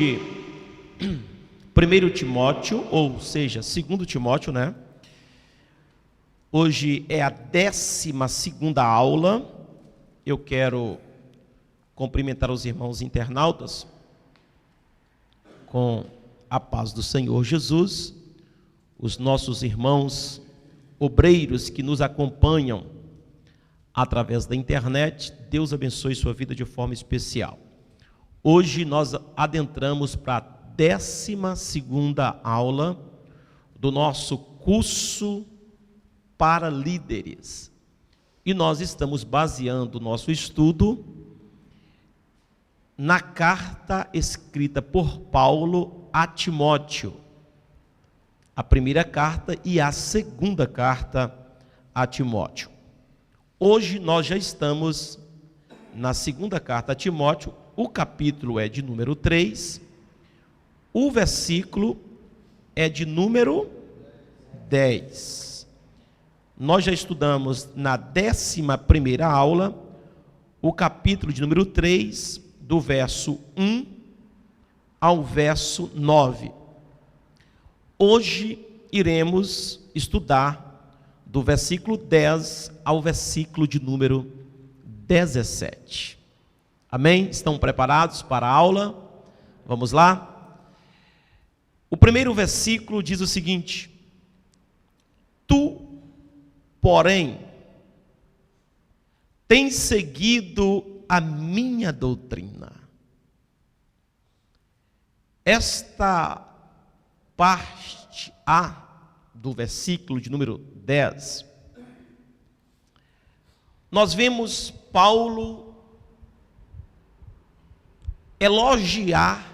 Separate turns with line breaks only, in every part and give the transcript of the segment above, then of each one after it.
1 Timóteo, ou seja, 2 Timóteo, né? Hoje é a 12ª aula. Eu quero cumprimentar os irmãos internautas com a paz do Senhor Jesus, os nossos irmãos obreiros que nos acompanham através da internet. Deus abençoe sua vida de forma especial. Hoje nós adentramos para a 12ª aula do nosso curso para líderes. E nós estamos baseando o nosso estudo na carta escrita por Paulo a Timóteo. A primeira carta e a segunda carta a Timóteo. Hoje nós já estamos na segunda carta a Timóteo. O capítulo é de número 3, o versículo é de número 10. Nós já estudamos na 11ª aula, o capítulo de número 3, do verso 1 ao verso 9. Hoje iremos estudar do versículo 10 ao versículo de número 17. Amém? Estão preparados para a aula? Vamos lá? O primeiro versículo diz o seguinte: Tu, porém, tens seguido a minha doutrina. Esta parte A do versículo de número 10, nós vemos Paulo elogiar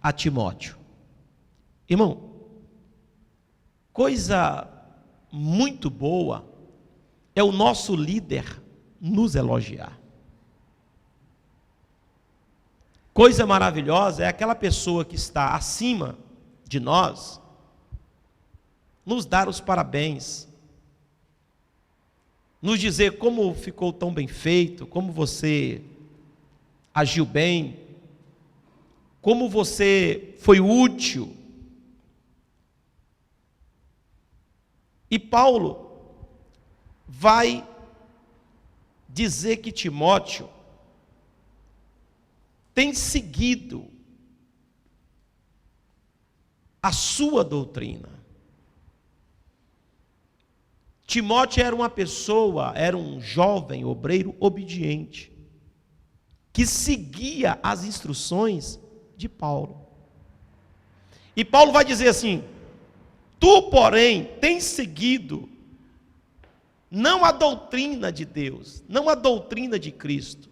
a Timóteo. Irmão, coisa muito boa é o nosso líder nos elogiar. Coisa maravilhosa é aquela pessoa que está acima de nós nos dar os parabéns, nos dizer como ficou tão bem feito, como você agiu bem, como você foi útil. E Paulo vai dizer que Timóteo tem seguido a sua doutrina. Timóteo era uma pessoa, era um jovem obreiro obediente, que seguia as instruções de Paulo. E Paulo vai dizer assim: Tu, porém, tens seguido não a doutrina de Deus, não a doutrina de Cristo,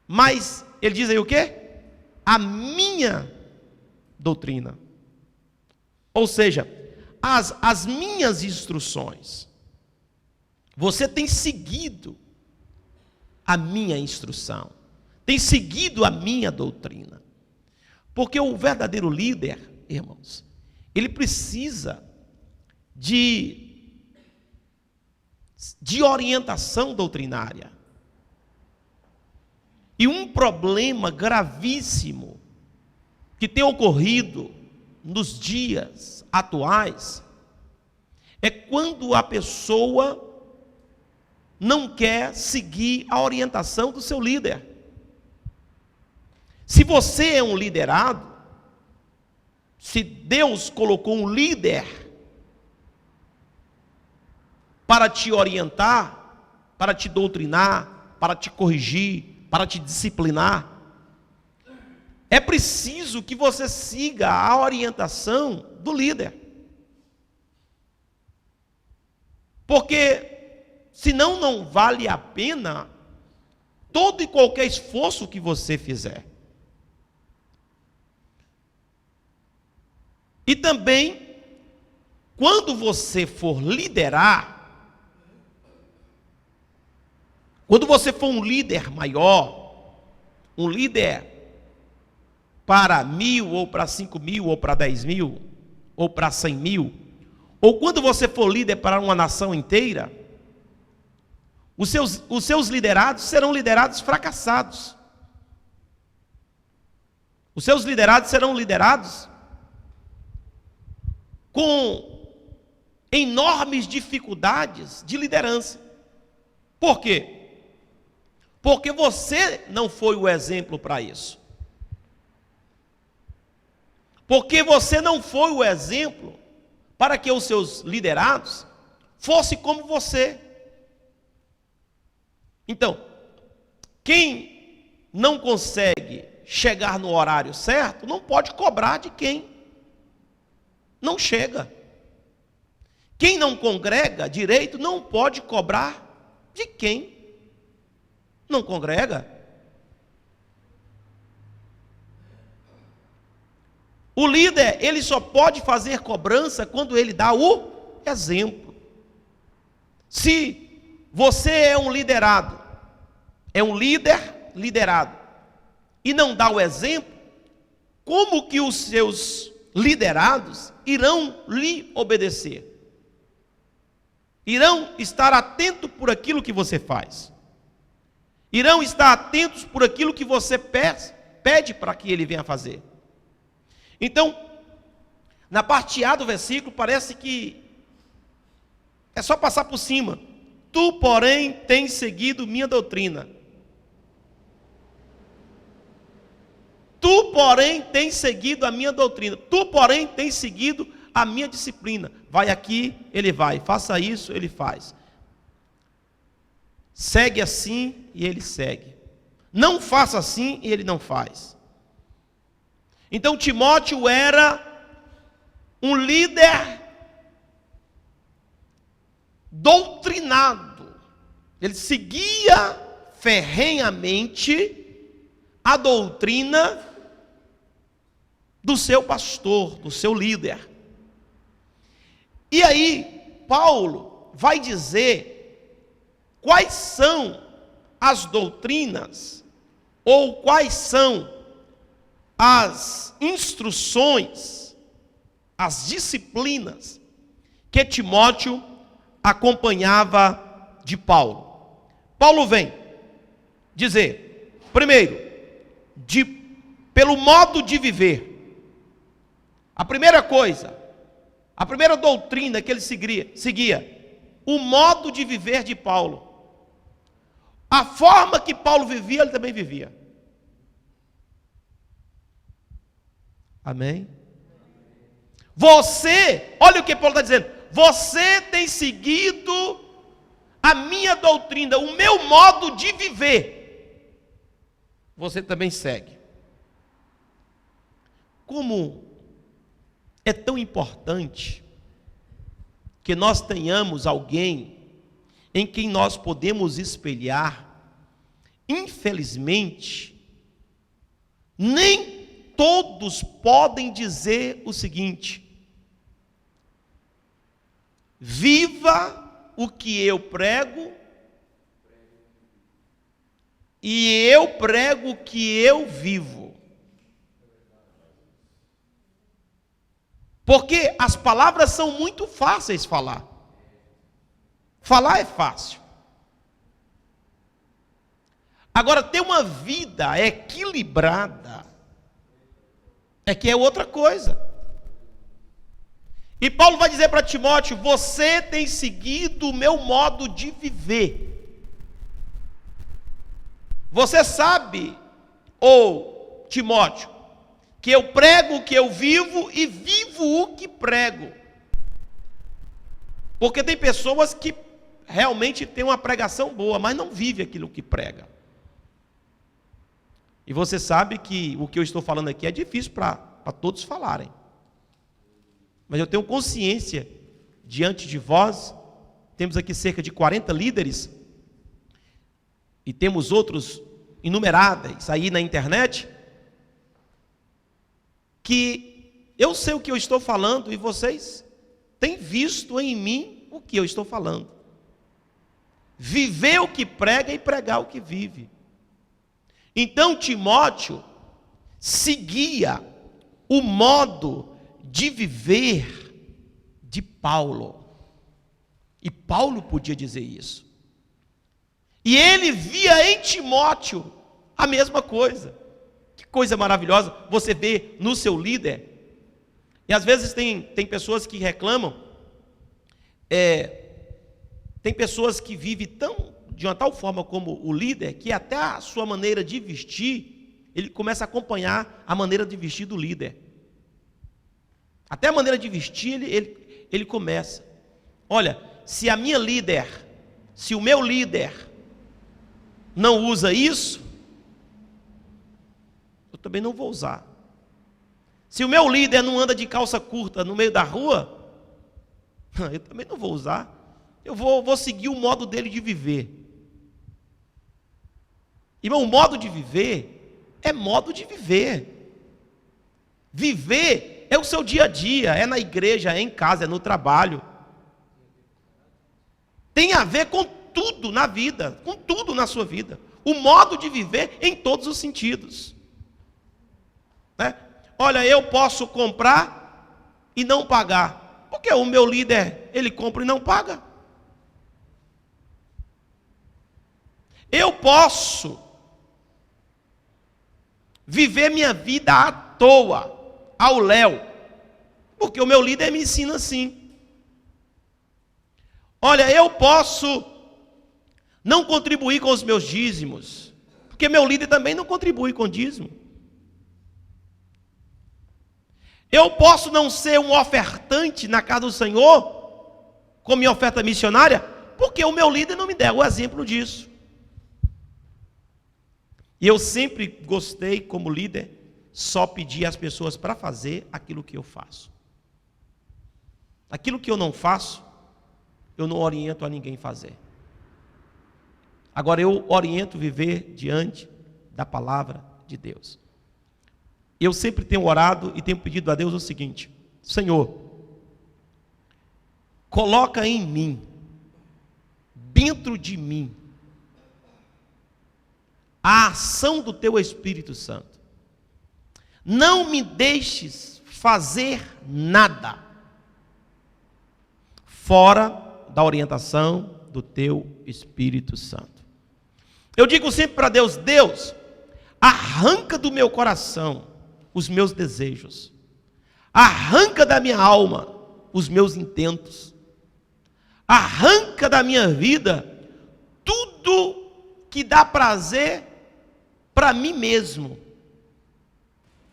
mas, ele diz aí o quê? A minha doutrina. Ou seja, as minhas instruções. Você tem seguido a minha instrução, tem seguido a minha doutrina. Porque o verdadeiro líder, irmãos, ele precisa de orientação doutrinária. E um problema gravíssimo que tem ocorrido nos dias atuais é quando a pessoa não quer seguir a orientação do seu líder. Se você é um liderado, se Deus colocou um líder para te orientar, para te doutrinar, para te corrigir, para te disciplinar, é preciso que você siga a orientação do líder. Porque senão não vale a pena todo e qualquer esforço que você fizer. E também, quando você for liderar, quando você for um líder maior, um líder para 1.000, ou para 5.000, ou para 10.000, ou para 100.000, ou quando você for líder para uma nação inteira, os seus liderados serão liderados fracassados. Os seus liderados serão liderados com enormes dificuldades de liderança. Por quê? Porque você não foi o exemplo para isso. Porque você não foi o exemplo para que os seus liderados fossem como você. Então, quem não consegue chegar no horário certo, não pode cobrar de quem não chega. Quem não congrega direito, não pode cobrar de quem não congrega. O líder, ele só pode fazer cobrança quando ele dá o exemplo. Se você é um liderado, é um líder liderado, e não dá o exemplo, como que os seus liderados irão lhe obedecer? Irão estar atentos por aquilo que você faz. Irão estar atentos por aquilo que você pede para que ele venha fazer. Então, na parte A do versículo, parece que é só passar por cima. Tu, porém, tens seguido minha doutrina. Tu, porém, tens seguido a minha doutrina. Tu, porém, tens seguido a minha disciplina. Vai aqui, ele vai. Faça isso, ele faz. Segue assim e ele segue. Não faça assim e ele não faz. Então Timóteo era um líder doutrinado. Ele seguia ferrenhamente a doutrina do seu pastor, do seu líder. E aí, Paulo vai dizer quais são as doutrinas, ou quais são as instruções, as disciplinas que Timóteo acompanhava de Paulo. Paulo vem dizer, primeiro, pelo modo de viver. A primeira coisa, a primeira doutrina que ele seguia, o modo de viver de Paulo. A forma que Paulo vivia, ele também vivia. Amém? Você, olha o que Paulo está dizendo, você tem seguido a minha doutrina, o meu modo de viver. Você também segue. Como é tão importante que nós tenhamos alguém em quem nós podemos espelhar. Infelizmente, nem todos podem dizer o seguinte: viva o que eu prego, e eu prego o que eu vivo. Porque as palavras são muito fáceis de falar. Falar é fácil. Agora, ter uma vida equilibrada é que é outra coisa. E Paulo vai dizer para Timóteo: você tem seguido o meu modo de viver. Você sabe, ou Timóteo, que eu prego o que eu vivo e vivo o que prego. Porque tem pessoas que realmente têm uma pregação boa, mas não vive aquilo que prega. E você sabe que o que eu estou falando aqui é difícil para todos falarem. Mas eu tenho consciência, diante de vós, temos aqui cerca de 40 líderes, e temos outros inumeráveis aí na internet, que eu sei o que eu estou falando e vocês têm visto em mim o que eu estou falando. Viver o que prega e pregar o que vive. Então Timóteo seguia o modo de viver de Paulo. E Paulo podia dizer isso. E ele via em Timóteo a mesma coisa Que coisa maravilhosa você vê no seu líder. E às vezes tem pessoas que reclamam, tem pessoas que vivem de uma tal forma como o líder, que até a sua maneira de vestir, ele começa a acompanhar a maneira de vestir do líder. Até a maneira de vestir, ele começa. Olha, se o meu líder não usa isso, eu também não vou usar. Se o meu líder não anda de calça curta no meio da rua, eu também não vou usar. Eu vou seguir o modo dele de viver. Irmão, o modo de viver é modo de viver. Viver é o seu dia a dia, é na igreja, é em casa, é no trabalho. Tem a ver com tudo na vida, com tudo na sua vida. O modo de viver em todos os sentidos. Né? Olha, eu posso comprar e não pagar. Porque o meu líder, ele compra e não paga. Eu posso viver minha vida à toa, ao léu, porque o meu líder me ensina assim. Olha, eu posso não contribuir com os meus dízimos, porque meu líder também não contribui com dízimo. Eu posso não ser um ofertante na casa do Senhor, com minha oferta missionária, porque o meu líder não me der o exemplo disso. E eu sempre gostei, como líder, só pedir às pessoas para fazer aquilo que eu faço. Aquilo que eu não faço, eu não oriento a ninguém fazer. Agora eu oriento viver diante da palavra de Deus. Eu sempre tenho orado e tenho pedido a Deus o seguinte: Senhor, coloca em mim, dentro de mim, a ação do Teu Espírito Santo. Não me deixes fazer nada fora da orientação do Teu Espírito Santo. Eu digo sempre para Deus: Deus, arranca do meu coração os meus desejos, arranca da minha alma os meus intentos, arranca da minha vida tudo que dá prazer para mim mesmo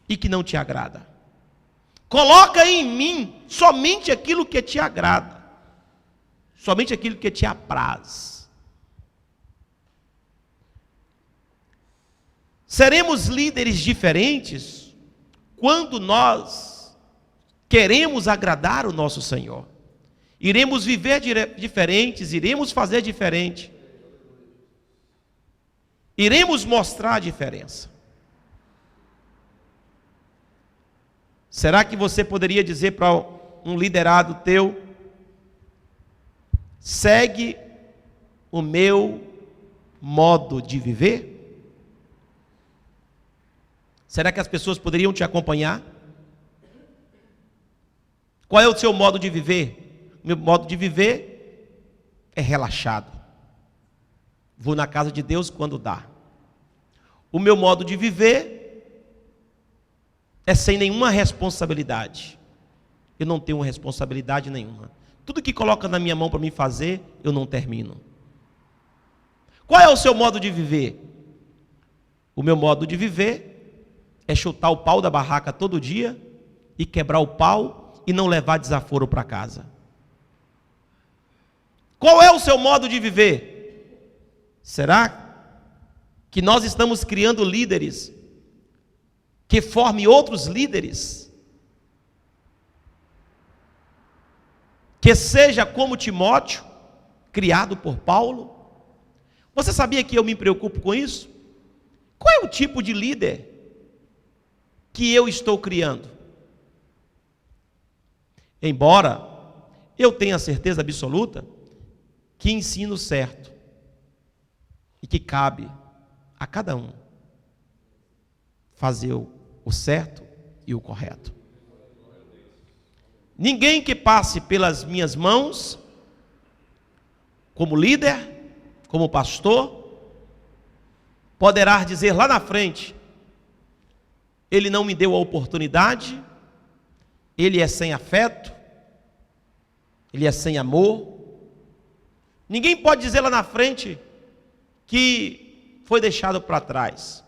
e que não te agrada. Coloca em mim somente aquilo que te agrada, somente aquilo que te apraz. Seremos líderes diferentes quando nós queremos agradar o nosso Senhor. Iremos viver diferentes, iremos fazer diferente. Iremos mostrar a diferença. Será que você poderia dizer para um liderado teu: segue o meu modo de viver? Será que as pessoas poderiam te acompanhar? Qual é o seu modo de viver? Meu modo de viver é relaxado. Vou na casa de Deus quando dá. O meu modo de viver é sem nenhuma responsabilidade. Eu não tenho responsabilidade nenhuma. Tudo que coloca na minha mão para mim fazer, eu não termino. Qual é o seu modo de viver? O meu modo de viver é chutar o pau da barraca todo dia e quebrar o pau e não levar desaforo para casa. Qual é o seu modo de viver? Será que nós estamos criando líderes que formem outros líderes? Que seja como Timóteo, criado por Paulo? Você sabia que eu me preocupo com isso? Qual é o tipo de líder que eu estou criando? Embora eu tenha certeza absoluta que ensino certo e que cabe a cada um fazer o certo e o correto. Ninguém que passe pelas minhas mãos, como líder, como pastor, poderá dizer lá na frente: Ele não me deu a oportunidade, ele é sem afeto, ele é sem amor. Ninguém pode dizer lá na frente que foi deixado para trás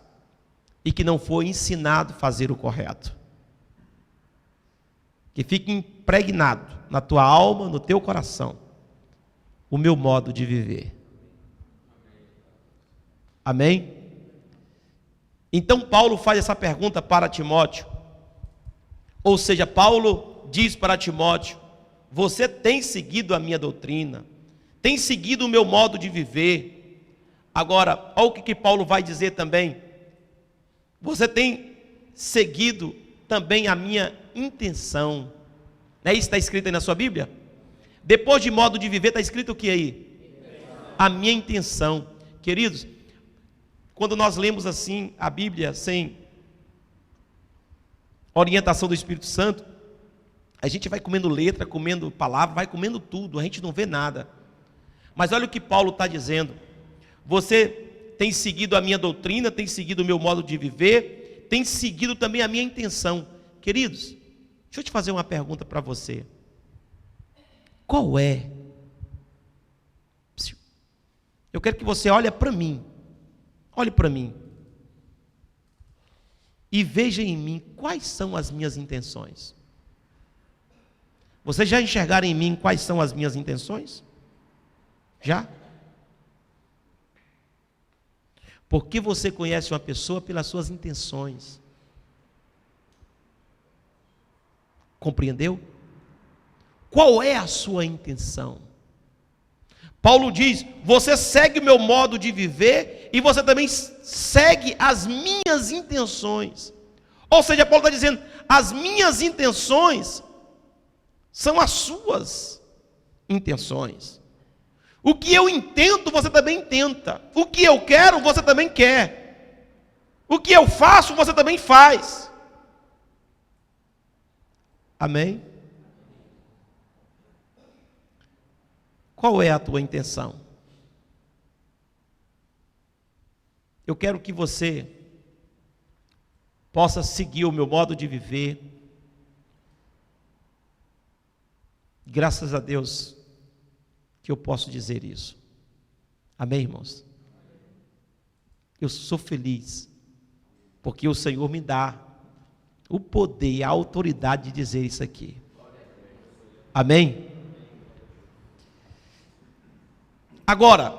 e que não foi ensinado a fazer o correto. Que fique impregnado na tua alma, no teu coração, o meu modo de viver. Amém? Então Paulo faz essa pergunta para Timóteo. Ou seja, Paulo diz para Timóteo: você tem seguido a minha doutrina, tem seguido o meu modo de viver. Agora, olha o que Paulo vai dizer também: você tem seguido também a minha intenção. Não é isso que está escrito aí na sua Bíblia? Depois de modo de viver, está escrito o que aí? A minha intenção. Queridos, quando nós lemos assim a Bíblia sem orientação do Espírito Santo, a gente vai comendo letra, comendo palavra, vai comendo tudo, a gente não vê nada. Mas olha o que Paulo está dizendo: você tem seguido a minha doutrina, tem seguido o meu modo de viver, tem seguido também a minha intenção. Queridos, deixa eu te fazer uma pergunta para você. Qual é? Eu quero que você olhe para mim. Olhe para mim. E veja em mim quais são as minhas intenções. Vocês já enxergaram em mim quais são as minhas intenções? Já? Porque você conhece uma pessoa pelas suas intenções. Compreendeu? Qual é a sua intenção? Paulo diz: você segue o meu modo de viver e você também segue as minhas intenções. Ou seja, Paulo está dizendo: as minhas intenções são as suas intenções. O que eu intento, você também tenta. O que eu quero, você também quer. O que eu faço, você também faz. Amém? Qual é a tua intenção? Eu quero que você possa seguir o meu modo de viver. Graças a Deus que eu posso dizer isso. Amém, irmãos? Eu sou feliz porque o Senhor me dá o poder e a autoridade de dizer isso aqui. Amém? Agora,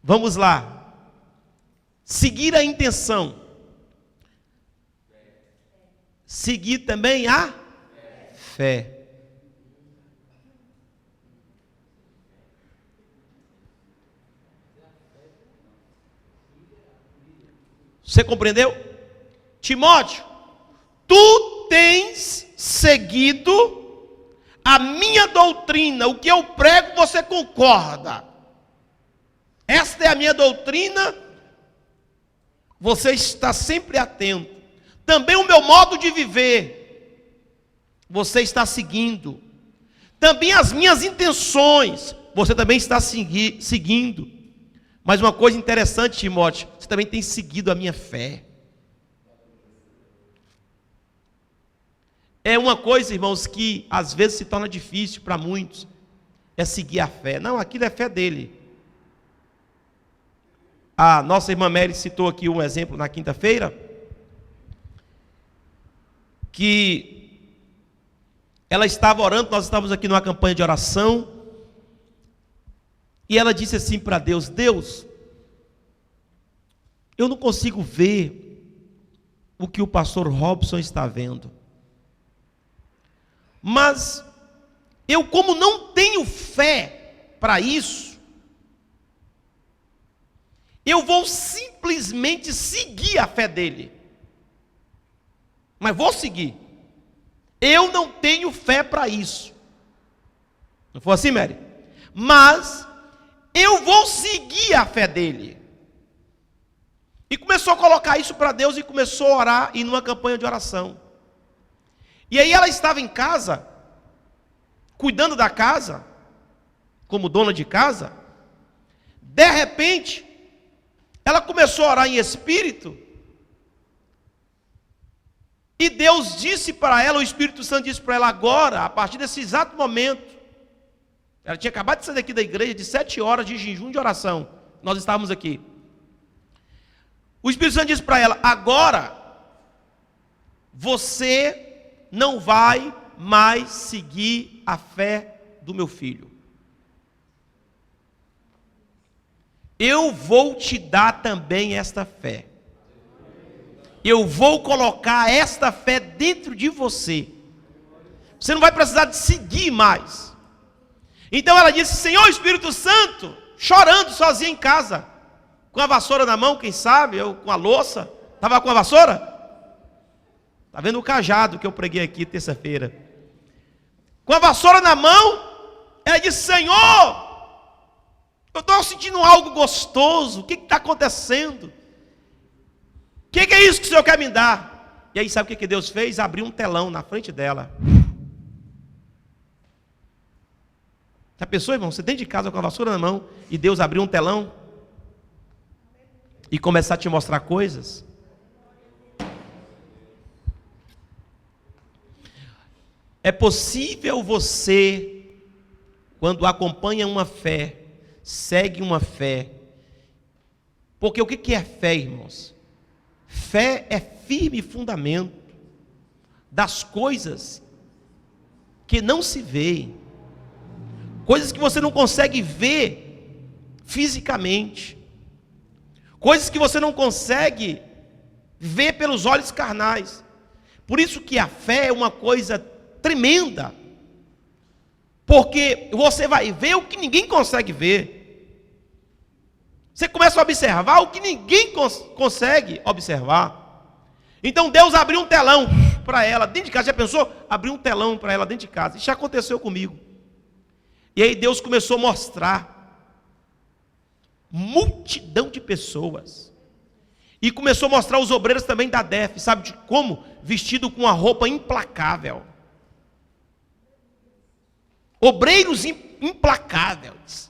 vamos lá. Seguir a intenção. Seguir também a fé. Você compreendeu? Timóteo, tu tens seguido a minha doutrina, o que eu prego você concorda. Esta é a minha doutrina, você está sempre atento. Também o meu modo de viver, você está seguindo. Também as minhas intenções, você também está seguindo. Mas uma coisa interessante, Timóteo, você também tem seguido a minha fé. É uma coisa, irmãos, que às vezes se torna difícil para muitos, é seguir a fé. Não, aquilo é fé dele. A nossa irmã Mary citou aqui um exemplo na quinta-feira, que ela estava orando, nós estávamos aqui numa campanha de oração, e ela disse assim para Deus: Deus, eu não consigo ver o que o pastor Robson está vendo. Mas eu, como não tenho fé para isso, eu vou simplesmente seguir a fé dele. Mas vou seguir. Eu não tenho fé para isso. Não foi assim, Mary? Mas eu vou seguir a fé dele. E começou a colocar isso para Deus e começou a orar e numa campanha de oração. E aí ela estava em casa, cuidando da casa, como dona de casa. De repente, ela começou a orar em espírito E Deus disse para ela, o Espírito Santo disse para ela agora, a partir desse exato momento, ela tinha acabado de sair daqui da igreja, de 7 horas de jejum de oração, nós estávamos aqui. O Espírito Santo disse para ela, agora, você não vai mais seguir a fé do meu filho. Eu vou te dar também esta fé. Eu vou colocar esta fé dentro de você. Você não vai precisar de seguir mais. Então ela disse, Senhor Espírito Santo, chorando sozinha em casa, com a vassoura na mão, quem sabe, eu com a louça. Estava com a vassoura? Está vendo o cajado que eu preguei aqui terça-feira? Com a vassoura na mão, ela disse, Senhor, eu estou sentindo algo gostoso, o que está acontecendo? O que é isso que o Senhor quer me dar? E aí sabe o que Deus fez? Abriu um telão na frente dela. Já pensou, irmão? Você dentro de casa com a vassoura na mão e Deus abriu um telão e começar a te mostrar coisas? É possível você, quando acompanha uma fé, segue uma fé, porque o que é fé, irmãos? Fé é firme fundamento das coisas que não se veem, coisas que você não consegue ver fisicamente, coisas que você não consegue ver pelos olhos carnais. Por isso que a fé é uma coisa tremenda, porque você vai ver o que ninguém consegue ver. Você começa a observar o que ninguém consegue observar. Então Deus abriu um telão para ela dentro de casa. Já pensou? Abriu um telão para ela dentro de casa. Isso já aconteceu comigo. E aí Deus começou a mostrar multidão de pessoas. E começou a mostrar os obreiros também da DEF. Sabe de como? Vestido com uma roupa implacável. Obreiros implacáveis.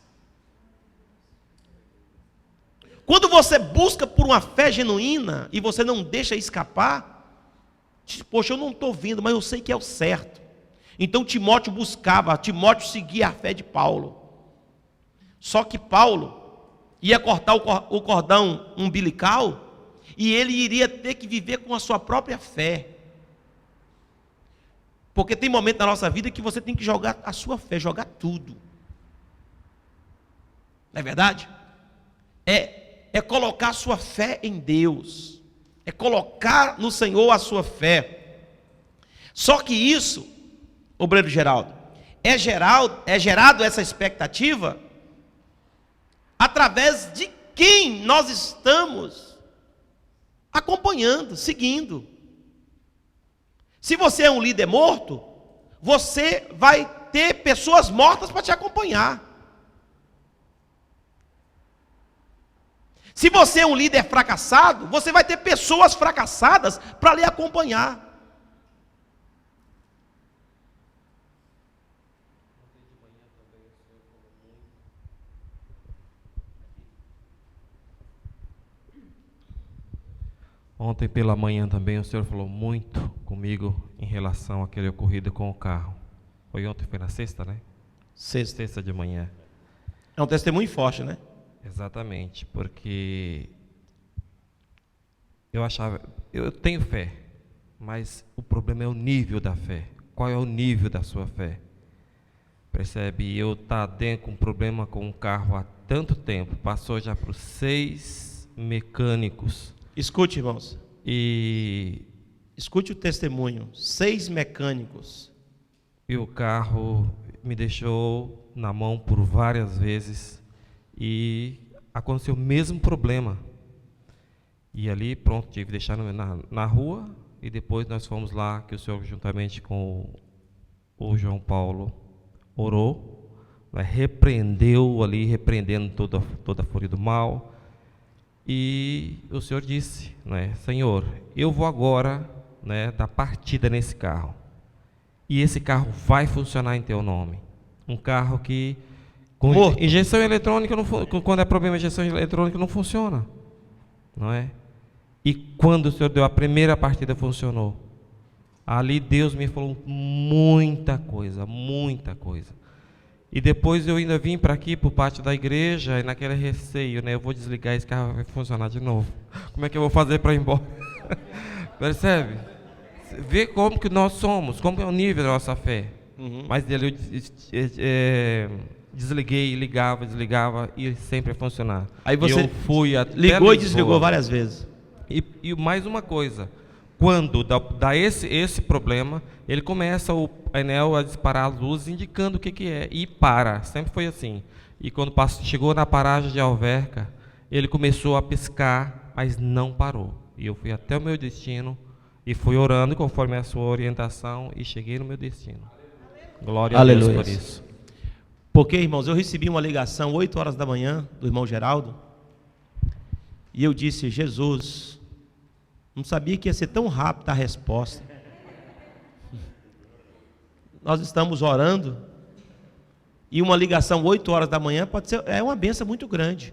Quando você busca por uma fé genuína e você não deixa escapar, poxa, eu não estou vendo, mas eu sei que é o certo. Então Timóteo buscava, Timóteo seguia a fé de Paulo. Só que Paulo ia cortar o cordão umbilical e ele iria ter que viver com a sua própria fé. Porque tem momento na nossa vida que você tem que jogar a sua fé, jogar tudo. Não é verdade? É colocar a sua fé em Deus. É colocar no Senhor a sua fé. Só que isso, obreiro Geraldo, é gerado essa expectativa através de quem nós estamos acompanhando, seguindo. Se você é um líder morto, você vai ter pessoas mortas para te acompanhar. Se você é um líder fracassado, você vai ter pessoas fracassadas para lhe acompanhar.
Ontem pela manhã também o Senhor falou muito comigo em relação àquele ocorrido com o carro. Foi ontem, foi na sexta, né? Sexta de manhã.
É um testemunho forte, né?
Exatamente, porque eu tenho fé, mas o problema é o nível da fé. Qual é o nível da sua fé? Percebe? Eu com um problema com o carro há tanto tempo, passou já por 6 mecânicos.
Escute, irmãos.
E
escute o testemunho. 6 mecânicos.
E o carro me deixou na mão por várias vezes. E aconteceu o mesmo problema. E ali, pronto, tive que deixar na rua. E depois nós fomos lá, que o Senhor, juntamente com o João Paulo, orou, né, repreendeu ali, repreendendo toda a fúria do mal. E o Senhor disse, né, Senhor, eu vou agora, né, dar partida nesse carro. E esse carro vai funcionar em teu nome. Um carro que com injeção eletrônica, quando é problema de injeção eletrônica, não funciona. Não é? E quando o Senhor deu a primeira partida, funcionou. Ali Deus me falou muita coisa, muita coisa. E depois eu ainda vim para aqui, por parte da igreja, e naquele receio, né? Eu vou desligar, esse carro vai funcionar de novo. Como é que eu vou fazer para ir embora? Percebe? Vê como que nós somos, como é o nível da nossa fé. Mas dele eu desliguei, ligava, desligava e sempre ia funcionar.
Aí você
eu fui até
ligou e
Lisboa.
desligou várias vezes.
E mais uma coisa, quando dá esse problema, ele começa o painel a disparar as luzes indicando o que é e para, sempre foi assim. E quando chegou na paragem de Alverca, ele começou a piscar, mas não parou. E eu fui até o meu destino e fui orando conforme a sua orientação e cheguei no meu destino. Glória a Deus por isso.
Porque, irmãos, eu recebi uma ligação 8 horas da manhã do irmão Geraldo e eu disse: Jesus, não sabia que ia ser tão rápida a resposta. Nós estamos orando e uma ligação 8 horas da manhã é uma bênção muito grande,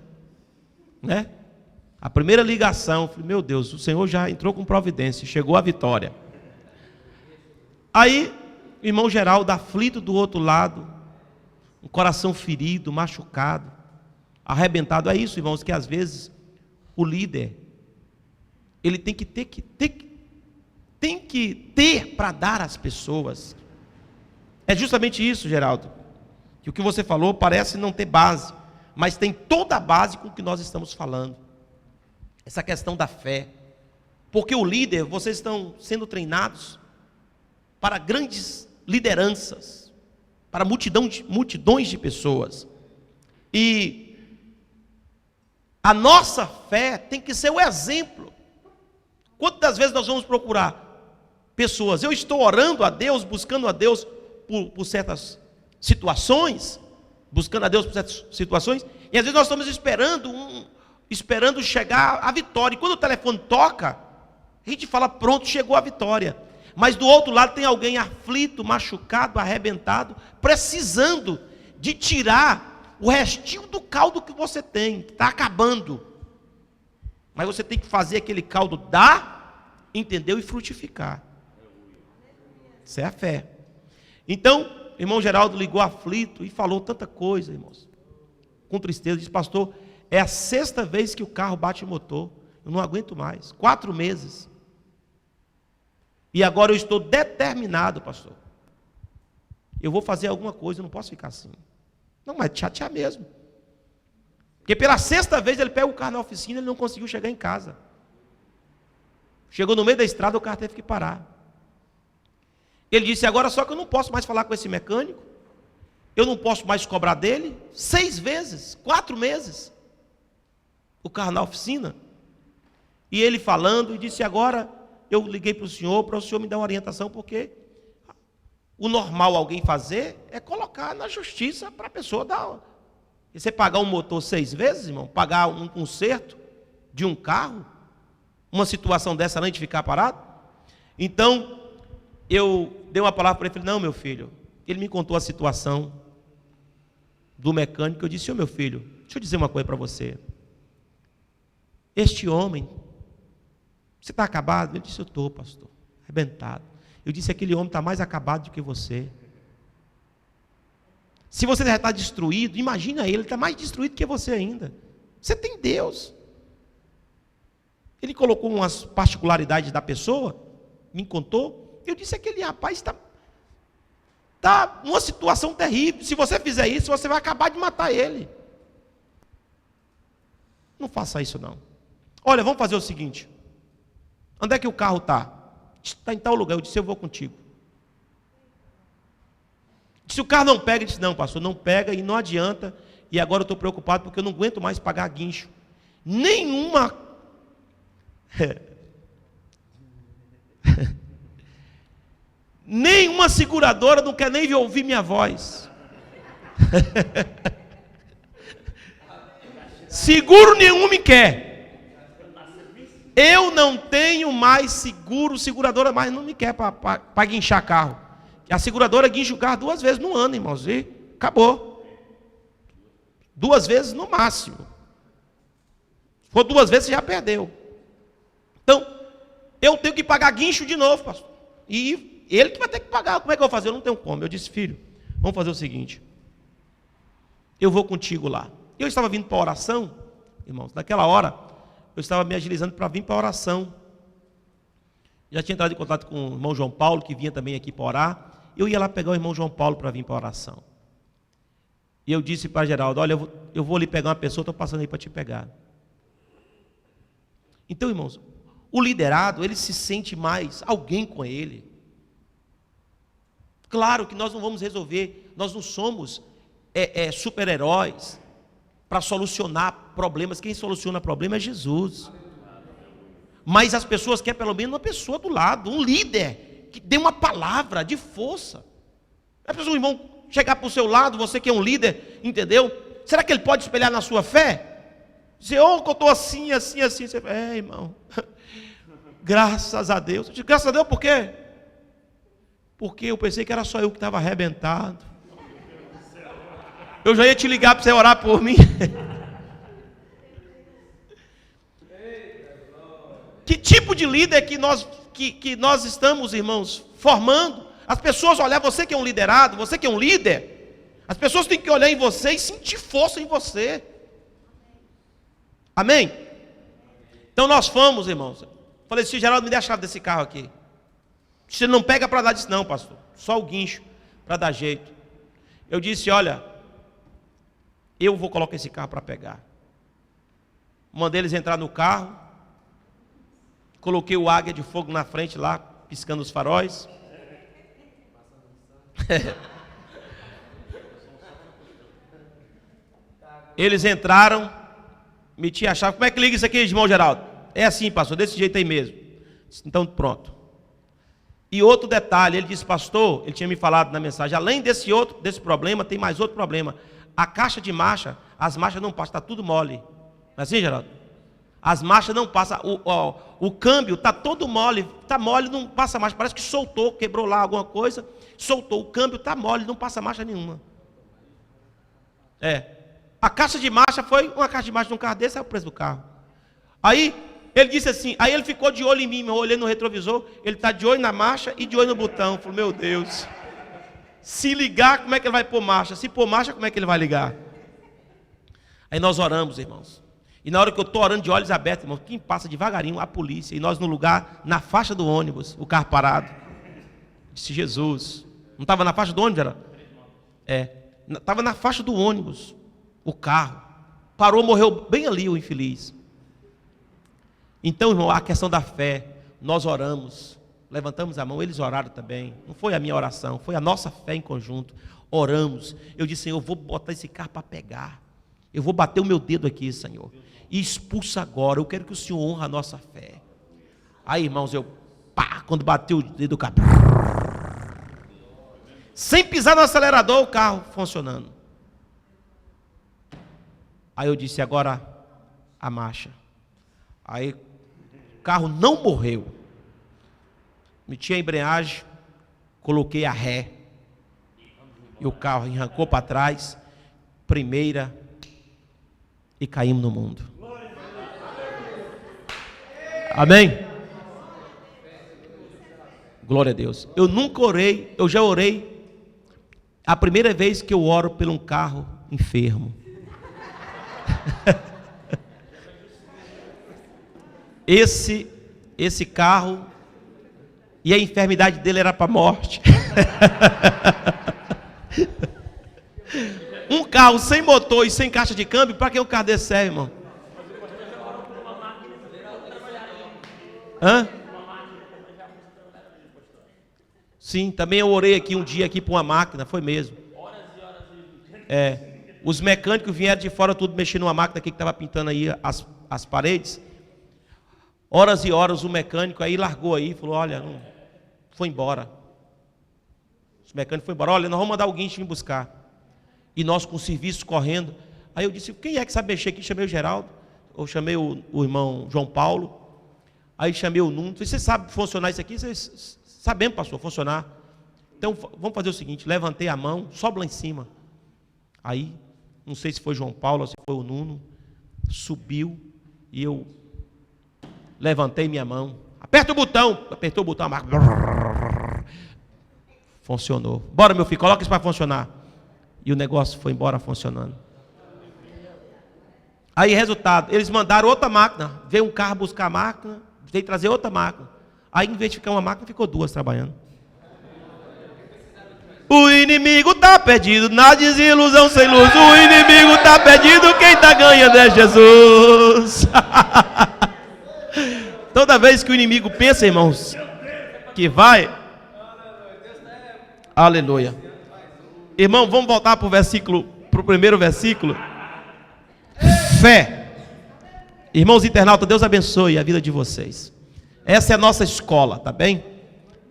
né? A primeira ligação, falei, meu Deus, o Senhor já entrou com providência, chegou a vitória. Aí, o irmão Geraldo, aflito do outro lado, um coração ferido, machucado, arrebentado. É isso, irmãos, que às vezes o líder, ele tem que ter para dar às pessoas. É justamente isso, Geraldo, que o que você falou parece não ter base, mas tem toda a base com o que nós estamos falando. Essa questão da fé. Porque o líder, vocês estão sendo treinados para grandes lideranças, para multidões de pessoas. E a nossa fé tem que ser o exemplo. Quantas vezes nós vamos procurar pessoas? Eu estou orando a Deus, buscando a Deus por certas situações, e às vezes nós estamos esperando chegar a vitória. E quando o telefone toca, a gente fala, pronto, chegou a vitória. Mas do outro lado tem alguém aflito, machucado, arrebentado, precisando de tirar o restinho do caldo que você tem, que está acabando. Mas você tem que fazer aquele caldo dar, entendeu? E frutificar. Isso é a fé. Então, o irmão Geraldo ligou aflito e falou tanta coisa, irmãos. Com tristeza, disse, pastor, é a 6ª vez que o carro bate o motor. Eu não aguento mais. 4 meses. E agora eu estou determinado, pastor. Eu vou fazer alguma coisa, eu não posso ficar assim. Não, mas chatear mesmo. Porque pela 6ª vez ele pega o carro na oficina e ele não conseguiu chegar em casa. Chegou no meio da estrada, o carro teve que parar. Ele disse, agora só que eu não posso mais falar com esse mecânico. Eu não posso mais cobrar dele. 6 vezes, 4 meses. O carro na oficina. E ele falando, e disse, agora eu liguei para o senhor me dar uma orientação, porque o normal alguém fazer é colocar na justiça para a pessoa dar. E você pagar um motor 6 vezes, irmão, pagar um conserto de um carro, uma situação dessa antes de ficar parado. Então, eu dei uma palavra para ele, falei, não, meu filho, ele me contou a situação do mecânico, eu disse, ô meu filho, deixa eu dizer uma coisa para você. Este homem, você está acabado? Ele disse, eu estou, pastor, arrebentado. Eu disse, aquele homem está mais acabado do que você. Se você já está destruído, imagina ele está mais destruído que você ainda. Você tem Deus. Ele colocou umas particularidades da pessoa, me contou. Eu disse, aquele rapaz está numa situação terrível. Se você fizer isso, você vai acabar de matar ele. Não faça isso não. Olha, vamos fazer o seguinte. Onde é que o carro está? Está em tal lugar. Eu disse, eu vou contigo. Se o carro não pega, ele disse, não, pastor, não pega e não adianta. E agora eu estou preocupado porque eu não aguento mais pagar guincho. Nenhuma seguradora não quer nem ouvir minha voz. Seguro nenhum me quer. Eu não tenho mais seguradora mais não me quer para guinchar carro. A seguradora guincha o carro 2 vezes no ano, irmãos, e acabou. 2 vezes no máximo. Se for 2 vezes, você já perdeu. Então, eu tenho que pagar guincho de novo, pastor. E ele que vai ter que pagar. Como é que eu vou fazer? Eu não tenho como. Eu disse, filho, vamos fazer o seguinte. Eu vou contigo lá. Eu estava vindo para a oração, irmãos. Naquela hora, eu estava me agilizando para vir para a oração. Já tinha entrado em contato com o irmão João Paulo, que vinha também aqui para orar. Eu ia lá pegar o irmão João Paulo para vir para a oração. E eu disse para Geraldo, olha, eu vou ali pegar uma pessoa, estou passando aí para te pegar. Então, irmãos, o liderado, ele se sente mais alguém com ele. Claro que nós não vamos resolver, nós não somos super-heróis para solucionar problemas. Quem soluciona problema é Jesus. Mas as pessoas querem pelo menos uma pessoa do lado, um líder, que dê uma palavra de força. A pessoa, o irmão, chegar para o seu lado, você que é um líder, entendeu? Será que ele pode espelhar na sua fé? Dizer, que eu estou assim. Você fala, irmão, graças a Deus. Eu digo, graças a Deus por quê? Porque eu pensei que era só eu que estava arrebentado. Eu já ia te ligar para você orar por mim. Que tipo de líder que nós estamos, irmãos, formando? As pessoas olhar, você que é um liderado, você que é um líder, as pessoas têm que olhar em você e sentir força em você. Amém? Então nós fomos, irmãos. Falei assim, Geraldo, me dê a chave desse carro aqui. Você não pega para dar, disse, não, pastor, só o guincho para dar jeito. Eu disse, olha, eu vou colocar esse carro para pegar. Mandei eles entrar no carro, coloquei o águia de fogo na frente lá, piscando os faróis. Eles entraram, meti a chave. Como é que liga isso aqui, irmão Geraldo? É assim, pastor, desse jeito aí mesmo. Então pronto. E outro detalhe, ele disse, pastor, ele tinha me falado na mensagem, além desse problema, tem mais outro problema. A caixa de marcha, as marchas não passam, está tudo mole. Não é assim, Geraldo? As marchas não passam, o câmbio está todo mole, está mole, não passa marcha, parece que soltou, quebrou lá alguma coisa, soltou, o câmbio está mole, não passa marcha nenhuma. A caixa de marcha foi, uma caixa de marcha de um carro desse, é o preço do carro. Aí, ele disse assim, aí ele ficou de olho em mim, eu olhei no retrovisor, ele está de olho na marcha e de olho no botão. Eu falei, meu Deus, se ligar, como é que ele vai pôr marcha? Se pôr marcha, como é que ele vai ligar? Aí nós oramos, irmãos. E na hora que eu estou orando de olhos abertos, irmãos, quem passa devagarinho? A polícia. E nós no lugar, na faixa do ônibus, o carro parado. Disse Jesus. Não estava na faixa do ônibus, era? Estava na faixa do ônibus, o carro. Parou, morreu bem ali o infeliz. Então, irmão, a questão da fé, nós oramos, levantamos a mão, eles oraram também. Não foi a minha oração, foi a nossa fé em conjunto. Oramos. Eu disse, Senhor, eu vou botar esse carro para pegar. Eu vou bater o meu dedo aqui, Senhor. E expulsa agora. Eu quero que o Senhor honre a nossa fé. Aí, irmãos, quando bateu o dedo do carro, sem pisar no acelerador, o carro funcionando. Aí eu disse, agora a marcha. Aí o carro não morreu. Meti a embreagem, coloquei a ré. E o carro arrancou para trás, primeira, e caímos no mundo. Amém? Glória a Deus. Eu nunca orei, eu já orei. A primeira vez que eu oro por um carro enfermo. Esse carro, e a enfermidade dele era para a morte. Um carro sem motor e sem caixa de câmbio, para que o carro desse serve, irmão? Hã? Sim, também eu orei aqui um dia aqui para uma máquina, foi mesmo. Os mecânicos vieram de fora tudo mexendo numa máquina aqui que estava pintando aí as paredes. Horas e horas o mecânico aí largou aí, falou, olha, não, foi embora. Os mecânicos foram embora, olha, nós vamos mandar o guincho vir buscar. E nós com o serviço correndo. Aí eu disse, quem é que sabe mexer aqui? Chamei o Geraldo, eu chamei o irmão João Paulo, aí chamei o Nuno. Você sabe funcionar isso aqui? Vocês sabemos, pastor, funcionar. Então vamos fazer o seguinte, levantei a mão, sobe lá em cima. Aí, não sei se foi João Paulo ou se foi o Nuno, subiu e eu levantei minha mão. Aperta o botão, apertou o botão, a máquina Funcionou. Bora, meu filho, coloca isso para funcionar. E o negócio foi embora funcionando. Aí, resultado, eles mandaram outra máquina. Veio um carro buscar a máquina, veio trazer outra máquina. Aí, em vez de ficar uma máquina, ficou duas trabalhando. O inimigo está perdido na desilusão sem luz. O inimigo está perdido, quem está ganhando é Jesus. Toda vez que o inimigo pensa, irmãos, que vai... Aleluia. Irmão, vamos voltar para o primeiro versículo. Fé. Irmãos internautas, Deus abençoe a vida de vocês. Essa é a nossa escola, tá bem?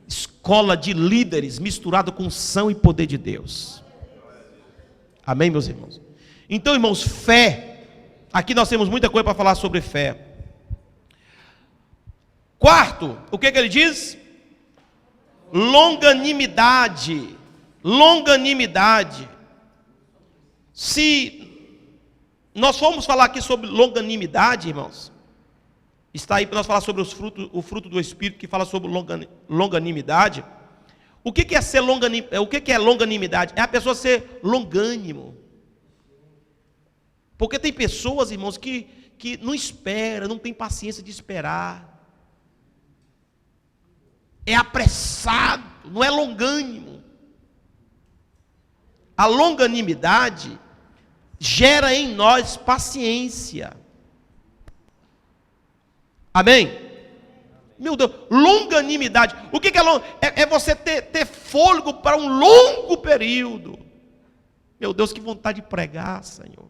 Escola de líderes misturado com unção e poder de Deus. Amém, meus irmãos? Então, irmãos, fé. Aqui nós temos muita coisa para falar sobre fé. Quarto, o que ele diz? Longanimidade. Longanimidade. Se nós formos falar aqui sobre longanimidade, irmãos, está aí para nós falar sobre o fruto do Espírito, que fala sobre longanimidade. O que é ser longanimidade? O que é longanimidade? É a pessoa ser longânimo. Porque tem pessoas, irmãos, que não esperam, não tem paciência de esperar. É apressado, não é longânimo. A longanimidade gera em nós paciência. Amém? Meu Deus, longanimidade. O que é longo? É você ter fôlego para um longo período. Meu Deus, que vontade de pregar, Senhor.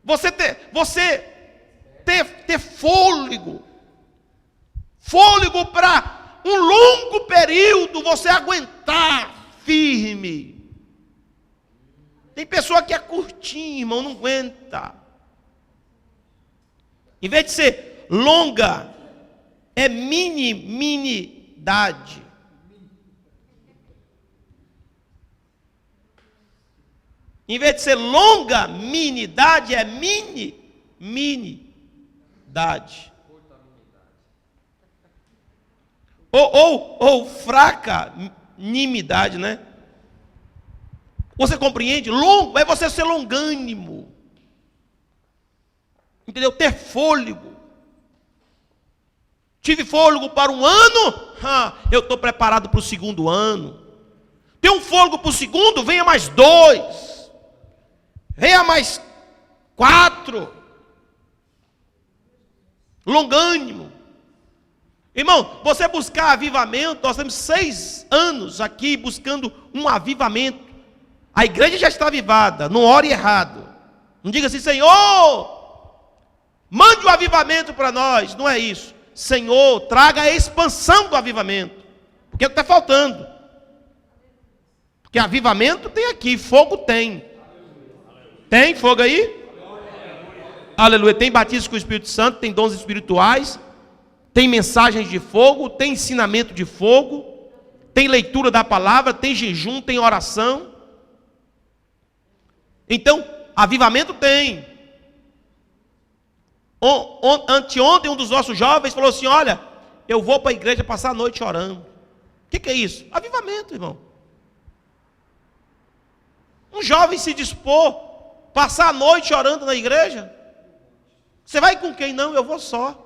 Você ter fôlego. Fôlego para um longo período, você aguentar firme. Tem pessoa que é curtinha, irmão, não aguenta. Em vez de ser longa, é minidade. Em vez de ser longa, minidade é minidade. Ou fraca nimidade, né? Você compreende? Longo é você ser longânimo. Entendeu? Ter fôlego. Tive fôlego para um ano, eu estou preparado para o segundo ano. Tem um fôlego para o segundo, venha mais 2. Venha mais 4. Longânimo. Irmão, você buscar avivamento, nós temos 6 anos aqui buscando um avivamento. A igreja já está avivada, não ore errado. Não diga assim, Senhor, mande o avivamento para nós. Não é isso. Senhor, traga a expansão do avivamento. Porque é o que está faltando. Porque avivamento tem aqui, fogo tem. Tem fogo aí? Aleluia. Tem batismo com o Espírito Santo, tem dons espirituais, tem mensagens de fogo, tem ensinamento de fogo, tem leitura da palavra, tem jejum, tem oração. Então, avivamento tem. Anteontem um dos nossos jovens falou assim, olha, eu vou para a igreja passar a noite orando. O que é isso? Avivamento, irmão. Um jovem se dispor, passar a noite orando na igreja. Você vai com quem? Não, eu vou só.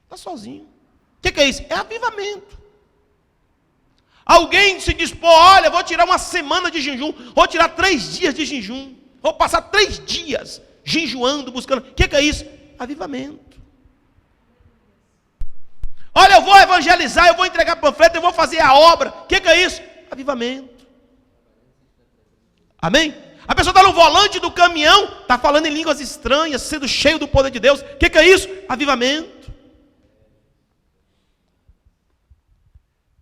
Está sozinho. O que é isso? É avivamento. Alguém se dispor, olha, vou tirar uma semana de jejum, vou tirar 3 dias de jejum, vou passar 3 dias jejuando, buscando. O que é isso? Avivamento. Olha, eu vou evangelizar, eu vou entregar panfleto, eu vou fazer a obra. O que é isso? Avivamento. Amém? A pessoa está no volante do caminhão, está falando em línguas estranhas, sendo cheio do poder de Deus. O que é isso? Avivamento.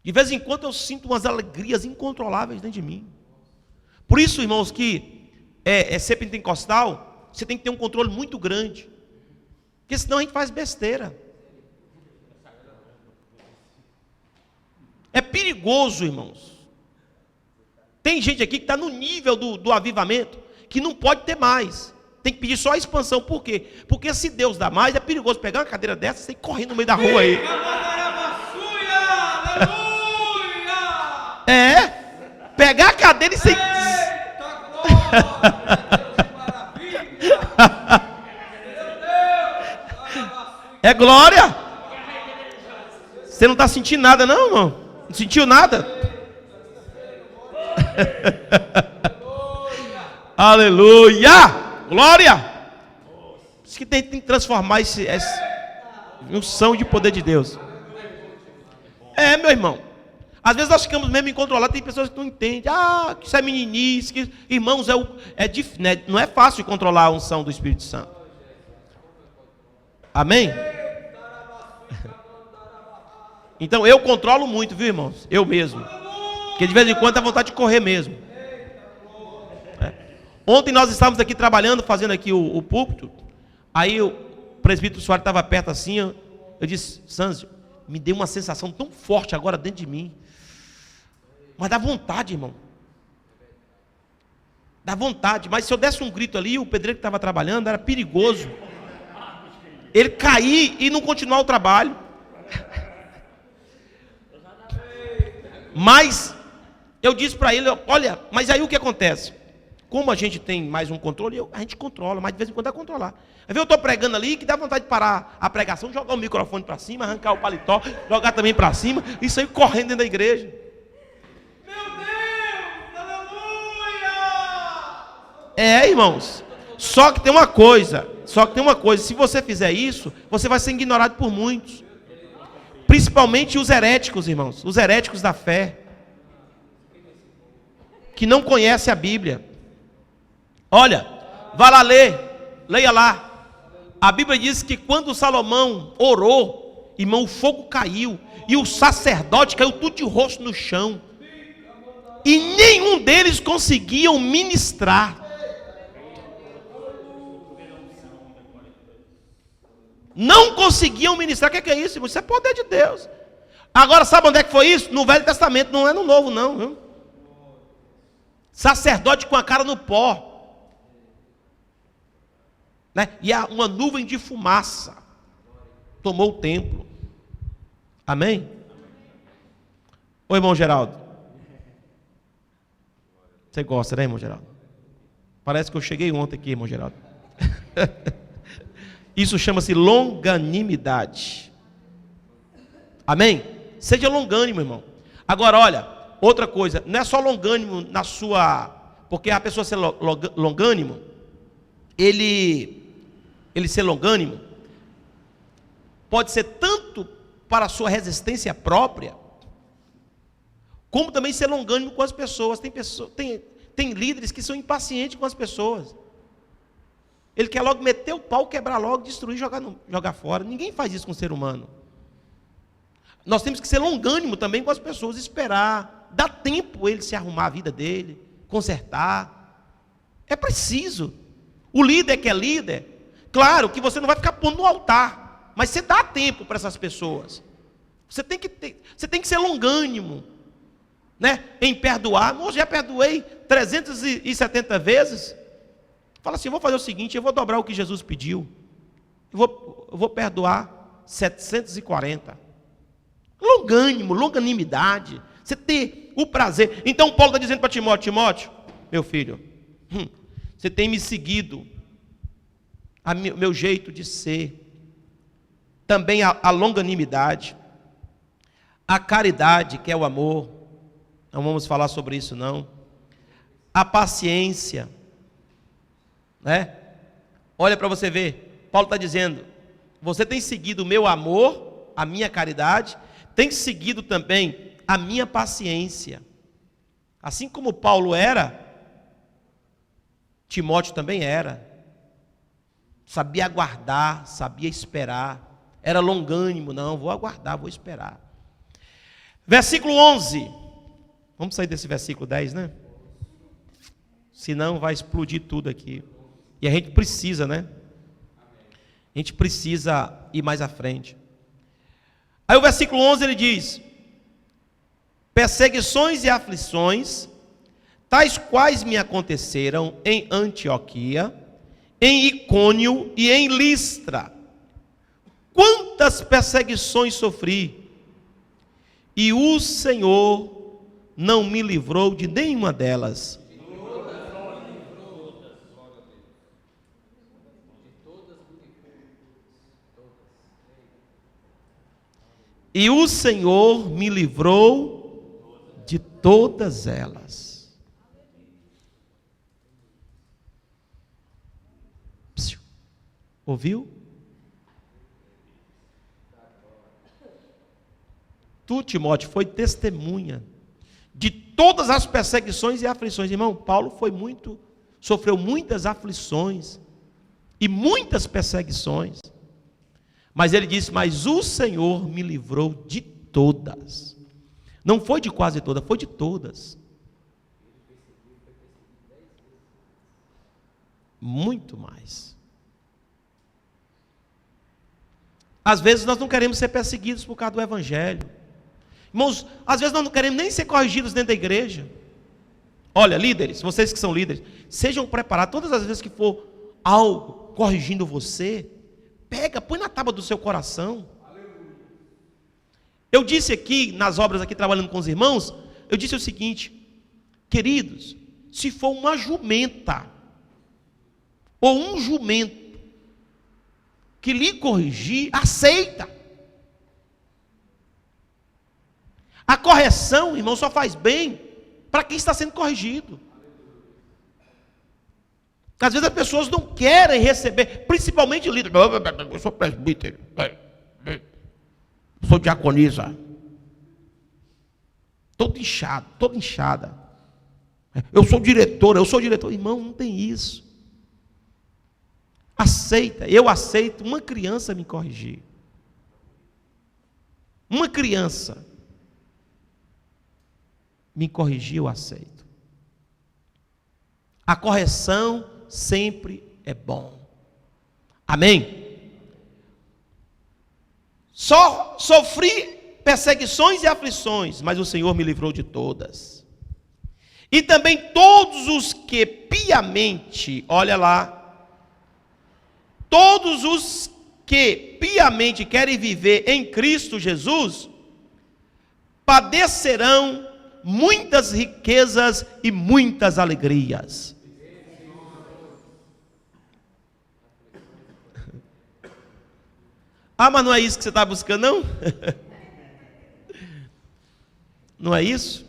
De vez em quando eu sinto umas alegrias incontroláveis dentro de mim. Por isso, irmãos, que ser pentecostal, você tem que ter um controle muito grande. Porque senão a gente faz besteira. É perigoso, irmãos. Tem gente aqui que está no nível do avivamento, que não pode ter mais. Tem que pedir só a expansão. Por quê? Porque se Deus dá mais, é perigoso pegar uma cadeira dessa e correr no meio da rua aí. Pegar a cadeira e ser... É glória. Você não está sentindo nada não, irmão? Não sentiu nada? Aleluia! Glória! Isso que tem que transformar esse unção de poder de Deus. Meu irmão. Às vezes nós ficamos mesmo incontrolados. Tem pessoas que não entendem. Que isso é meninice. Que... Irmãos, não é fácil controlar a unção do Espírito Santo. Amém? Então eu controlo muito, viu, irmãos? Eu mesmo. Porque de vez em quando dá vontade de correr mesmo. Ontem nós estávamos aqui trabalhando, fazendo aqui o púlpito. Aí o presbítero Soares estava perto assim. Eu disse: Sanzio, me deu uma sensação tão forte agora dentro de mim. Mas dá vontade, irmão. Dá vontade. Mas se eu desse um grito ali, o pedreiro que estava trabalhando, era perigoso ele cair e não continuar o trabalho. Mas eu disse para ele: olha, mas aí o que acontece? Como a gente tem mais um controle, a gente controla, mas de vez em quando dá controlar. Aí eu estou pregando ali, que dá vontade de parar a pregação, jogar o microfone para cima, arrancar o paletó, jogar também para cima, e sair correndo dentro da igreja. Meu Deus, aleluia! Irmãos, só que tem uma coisa, se você fizer isso, você vai ser ignorado por muitos. Principalmente os heréticos, irmãos, os heréticos da fé, que não conhecem a Bíblia. Olha, vá lá leia lá. A Bíblia diz que quando Salomão orou, irmão, o fogo caiu, e o sacerdote caiu tudo de rosto no chão, e nenhum deles conseguiam ministrar. Não conseguiam ministrar. O que é isso, irmão? Isso é poder de Deus. Agora, sabe onde é que foi isso? No Velho Testamento, não é no Novo não, viu? Sacerdote com a cara no pó, né? E uma nuvem de fumaça tomou o templo. Amém? Ô irmão Geraldo, você gosta, né, irmão Geraldo? Parece que eu cheguei ontem aqui, irmão Geraldo. Isso chama-se longanimidade. Amém? Seja longânimo, irmão. Agora, olha, outra coisa, não é só longânimo na sua... Porque a pessoa ser longânimo, ele ser longânimo, pode ser tanto para a sua resistência própria, como também ser longânimo com as pessoas. Tem líderes que são impacientes com as pessoas. Ele quer logo meter o pau, quebrar logo, destruir, jogar fora. Ninguém faz isso com o ser humano. Nós temos que ser longânimo também com as pessoas, esperar, dar tempo ele se arrumar a vida dele, consertar. É preciso. O líder que é líder, claro que você não vai ficar pondo no altar, mas você dá tempo para essas pessoas. Você tem que ser longânimo, né? Em perdoar. Eu já perdoei 370 vezes. Fala assim: eu vou fazer o seguinte, eu vou dobrar o que Jesus pediu. Eu vou perdoar 740. Longânimo, longanimidade. Você ter o prazer. Então Paulo está dizendo para Timóteo: Timóteo, meu filho, você tem me seguido, meu jeito de ser, também a longanimidade, a caridade, que é o amor, não vamos falar sobre isso não, a paciência, né? Olha para você ver, Paulo está dizendo: você tem seguido o meu amor, a minha caridade, tem seguido também a minha paciência. Assim como Paulo era, Timóteo também era. Sabia aguardar, sabia esperar, era longânimo. Não, vou aguardar, vou esperar. Versículo 11. Vamos sair desse versículo 10, né? Senão vai explodir tudo aqui. E a gente precisa, né? A gente precisa ir mais à frente. Aí o versículo 11 ele diz: perseguições e aflições, tais quais me aconteceram em Antioquia, em Icônio e em Listra. Quantas perseguições sofri, e o Senhor não me livrou de nenhuma delas. E o Senhor me livrou de todas elas. Ouviu? Tu, Timóteo, foi testemunha de todas as perseguições e aflições. Irmão, Paulo sofreu muitas aflições e muitas perseguições. Mas ele disse, mas o Senhor me livrou de todas. Não foi de quase todas, foi de todas. Muito mais. Às vezes nós não queremos ser perseguidos por causa do Evangelho. Irmãos, às vezes nós não queremos nem ser corrigidos dentro da igreja. Olha, líderes, vocês que são líderes, sejam preparados, todas as vezes que for algo corrigindo você, pega, põe na tábua do seu coração. Eu disse aqui, nas obras aqui, trabalhando com os irmãos, eu disse o seguinte, queridos, se for uma jumenta, ou um jumento, que lhe corrigir, aceita. A correção, irmão, só faz bem para quem está sendo corrigido. Às vezes as pessoas não querem receber, principalmente líderes. Eu sou presbítero, sou diaconisa. Todo inchado, toda inchada. Eu sou diretor. Irmão, não tem isso. Eu aceito uma criança me corrigir. Uma criança me corrigir, eu aceito. A correção sempre é bom. Amém? Só sofri perseguições e aflições, mas o Senhor me livrou de todas. E também todos os que piamente, olha lá, todos os que piamente querem viver em Cristo Jesus, padecerão muitas riquezas e muitas alegrias. Ah, mas não é isso que você está buscando, não? Não é isso?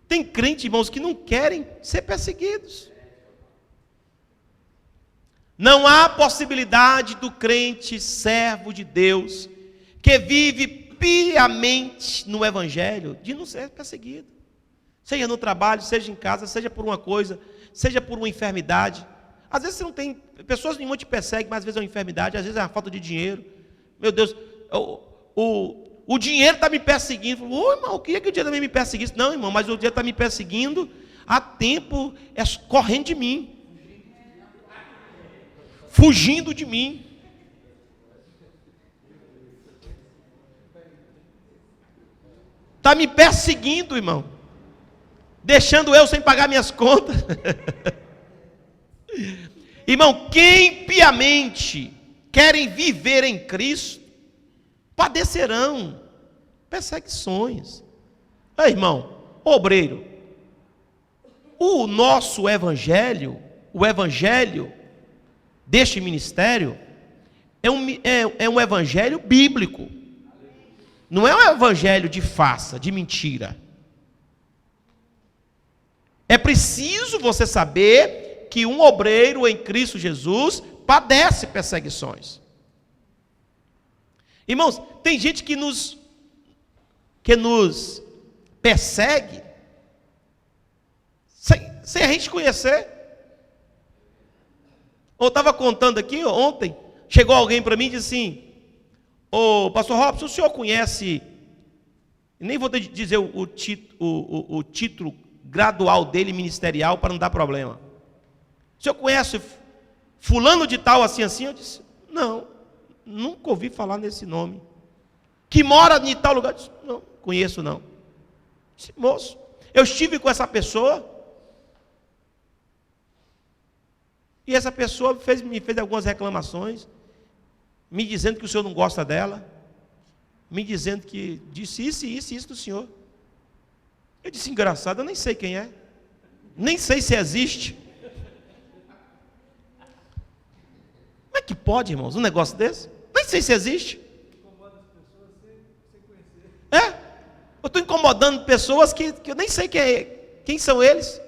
Tem crente, irmãos, que não querem ser perseguidos. Não há possibilidade do crente, servo de Deus, que vive piamente no Evangelho, de não ser perseguido. Seja no trabalho, seja em casa, seja por uma coisa, seja por uma enfermidade. Às vezes você não tem, pessoas nenhuma te perseguem, mas às vezes é uma enfermidade, às vezes é uma falta de dinheiro. Meu Deus, o dinheiro está me perseguindo. Ô, irmão, eu queria que o dinheiro também me perseguisse. Não, irmão, mas o dinheiro está me perseguindo há tempo, é correndo de mim. Fugindo de mim. Está me perseguindo, irmão. Deixando eu sem pagar minhas contas. Irmão, quem piamente querem viver em Cristo, padecerão perseguições. Irmão, obreiro, o nosso evangelho, o evangelho deste ministério, é um evangelho bíblico. Não é um evangelho de farsa, de mentira. É preciso você saber que um obreiro em Cristo Jesus padece perseguições. Irmãos, tem gente que nos persegue sem a gente conhecer. Eu estava contando aqui ontem, chegou alguém para mim e disse assim, ô pastor Robson, o senhor conhece, nem vou dizer o título gradual dele, ministerial, para não dar problema. O senhor conhece fulano de tal, assim, assim? Eu disse, não, nunca ouvi falar nesse nome. Que mora em tal lugar? Eu disse, não, conheço não. Eu disse, moço, eu estive com essa pessoa, e essa pessoa me fez algumas reclamações, me dizendo que o senhor não gosta dela, me dizendo que disse isso e isso e isso do senhor. Eu disse, engraçado, eu nem sei quem é. Nem sei se existe. Como é que pode, irmãos, um negócio desse? Nem sei se existe. Eu estou incomodando pessoas que eu nem sei quem são eles.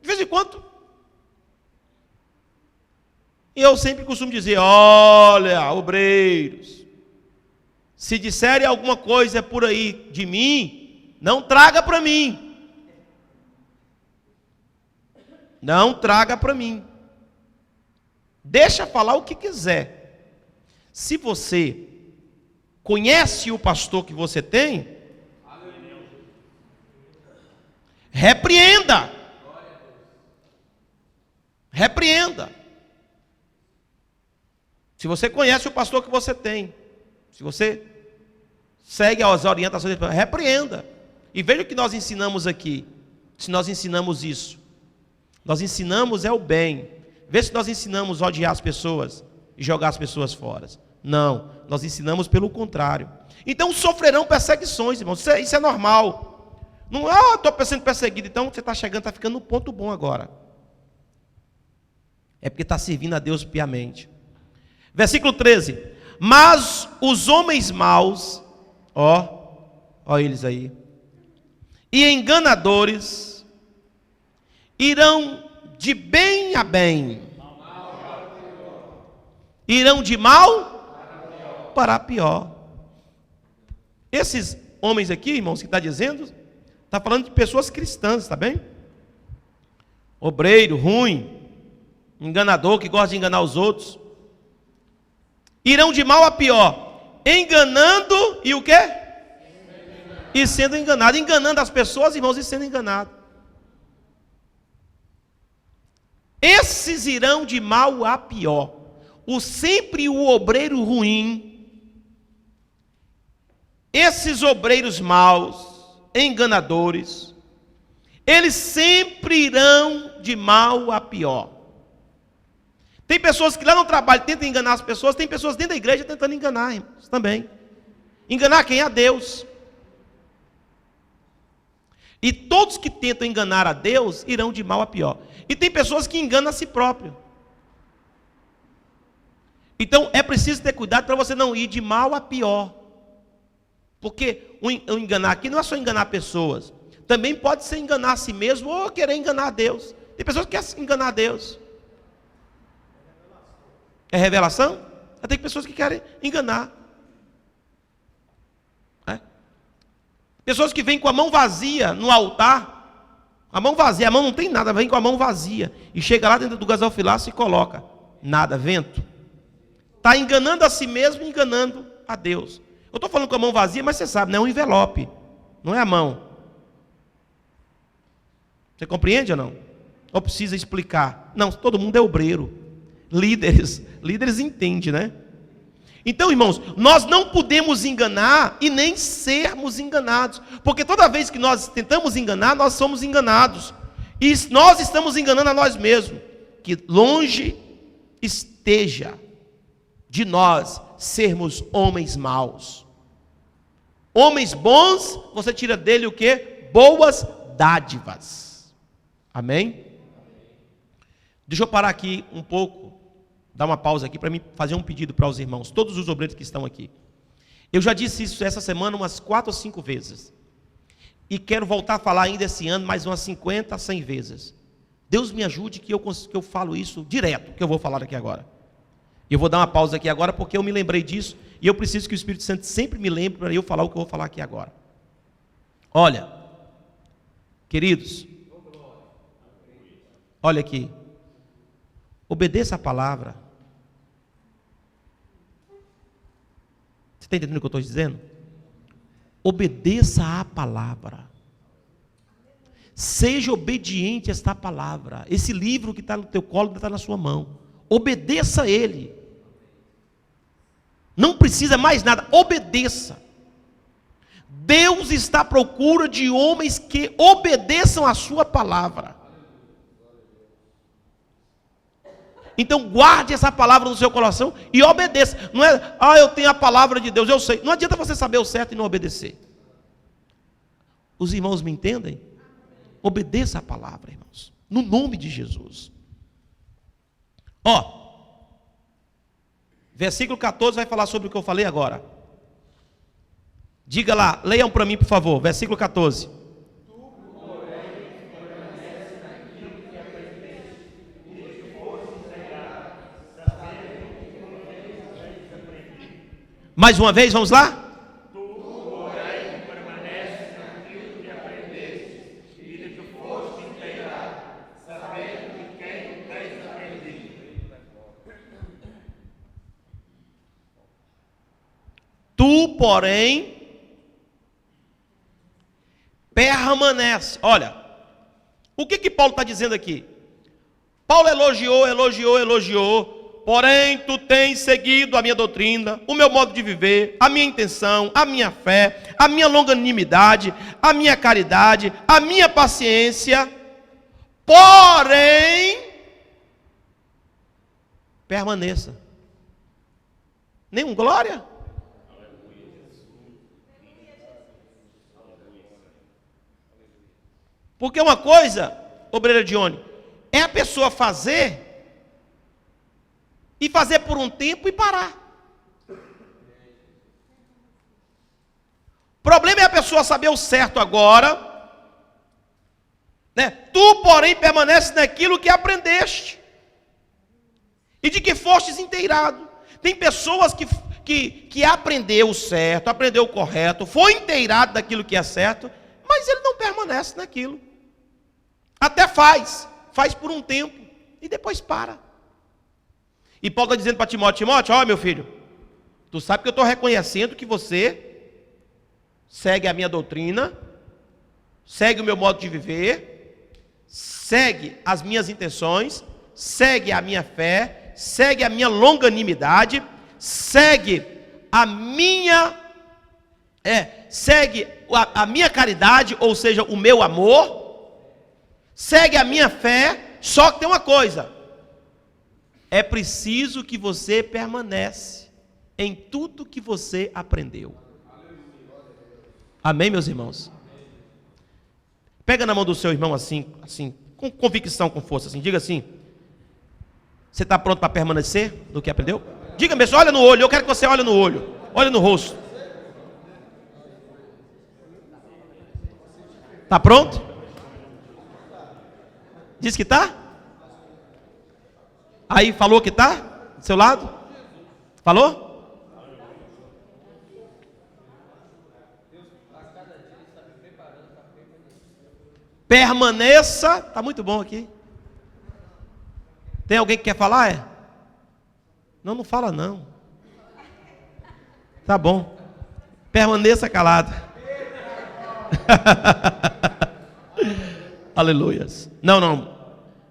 De vez em quando. E eu sempre costumo dizer, olha, obreiros, se disserem alguma coisa por aí de mim, não traga para mim. Não traga para mim. Deixa falar o que quiser. Se você conhece o pastor que você tem, repreenda. Repreenda. Se você conhece o pastor que você tem, se você segue as orientações, repreenda. E veja o que nós ensinamos aqui. Se nós ensinamos isso, nós ensinamos o bem. Vê se nós ensinamos a odiar as pessoas e jogar as pessoas fora. Não, nós ensinamos pelo contrário. Então sofrerão perseguições, irmãos. Isso é normal. Não, estou sendo perseguido. Então você está chegando, está ficando no ponto bom agora. É porque está servindo a Deus piamente. Versículo 13. Mas os homens maus, ó eles aí, e enganadores, irão de bem a bem, irão de mal para pior. Esses homens aqui, irmãos, que está dizendo, está falando de pessoas cristãs, está bem? Obreiro, ruim, enganador, que gosta de enganar os outros. Irão de mal a pior, enganando e o quê? E sendo enganado. Enganando as pessoas, irmãos, e sendo enganado. Esses irão de mal a pior. Sempre o obreiro ruim, esses obreiros maus, enganadores, eles sempre irão de mal a pior. Tem pessoas que lá no trabalho tentam enganar as pessoas, tem pessoas dentro da igreja tentando enganar, irmãos, também. Enganar quem? A Deus. E todos que tentam enganar a Deus irão de mal a pior. E tem pessoas que enganam a si próprio. Então é preciso ter cuidado para você não ir de mal a pior. Porque o enganar aqui não é só enganar pessoas. Também pode ser enganar a si mesmo ou querer enganar a Deus. Tem pessoas que querem enganar a Deus. É revelação? Tem pessoas que querem enganar. Pessoas que vêm com a mão vazia no altar. A mão vazia, a mão não tem nada, vem com a mão vazia. E chega lá dentro do gasofilaço e coloca. Nada, vento. Está enganando a si mesmo e enganando a Deus. Eu estou falando com a mão vazia, mas você sabe, não é um envelope. Não é a mão. Você compreende ou não? Ou precisa explicar? Não, todo mundo é obreiro. Líderes entendem, né? Então, irmãos, nós não podemos enganar e nem sermos enganados. Porque toda vez que nós tentamos enganar, nós somos enganados. E nós estamos enganando a nós mesmos. Que longe esteja de nós sermos homens maus. Homens bons, você tira dele o quê? Boas dádivas. Amém? Deixa eu parar aqui um pouco, dar uma pausa aqui para mim fazer um pedido para os irmãos, todos os obreiros que estão aqui. Eu já disse isso essa semana umas 4 ou 5 vezes. E quero voltar a falar ainda esse ano mais umas 50 a 100 vezes. Deus me ajude que eu falo isso direto, que eu vou falar aqui agora. E eu vou dar uma pausa aqui agora porque eu me lembrei disso e eu preciso que o Espírito Santo sempre me lembre para eu falar o que eu vou falar aqui agora. Olha, queridos, olha aqui, obedeça a palavra. Você está entendendo o que eu estou dizendo? Obedeça a palavra. Seja obediente a esta palavra. Esse livro que está no teu colo está na sua mão. Obedeça a ele. Não precisa mais nada, obedeça. Deus está à procura de homens que obedeçam a sua palavra. Então guarde essa palavra no seu coração e obedeça. Não é, eu tenho a palavra de Deus, eu sei. Não adianta você saber o certo e não obedecer. Os irmãos me entendem? Obedeça a palavra, irmãos, no nome de Jesus. Versículo 14 vai falar sobre o que eu falei agora. Diga lá, leiam para mim, por favor, versículo 14. Mais uma vez, vamos lá? Tu, porém, permaneces naquilo que aprendeste e de que foste inteirado, sabendo de quem tens aprendido. Tu, porém, permanece. Olha, o que Paulo está dizendo aqui? Paulo elogiou. Porém, tu tens seguido a minha doutrina, o meu modo de viver, a minha intenção, a minha fé, a minha longanimidade, a minha caridade, a minha paciência. Porém, permaneça. Nenhum glória? Porque uma coisa, obreira Dione, é a pessoa fazer e fazer por um tempo e parar. O problema é a pessoa saber o certo agora, né? Tu, porém, permaneces naquilo que aprendeste e de que fostes inteirado. Tem pessoas que aprendeu o certo, aprendeu o correto, foi inteirado daquilo que é certo, mas ele não permanece naquilo. Até faz por um tempo e depois para. E Paulo está dizendo para Timóteo, ó meu filho, tu sabe que eu estou reconhecendo que você segue a minha doutrina, segue o meu modo de viver, segue as minhas intenções, segue a minha fé, segue a minha longanimidade, segue a minha caridade, ou seja, o meu amor, segue a minha fé. Só que tem uma coisa: é preciso que você permanece em tudo que você aprendeu. Amém, meus irmãos? Pega na mão do seu irmão assim, com convicção, com força, assim, diga assim: você está pronto para permanecer no que aprendeu? Diga mesmo, olha no olho, eu quero que você olhe no olho, olhe no rosto. Está pronto? Diz que está? Aí falou que está? Do seu lado? Falou? Permaneça. Está muito bom aqui. Tem alguém que quer falar? Não fala não. Tá bom. Permaneça calado. Aleluias. Não.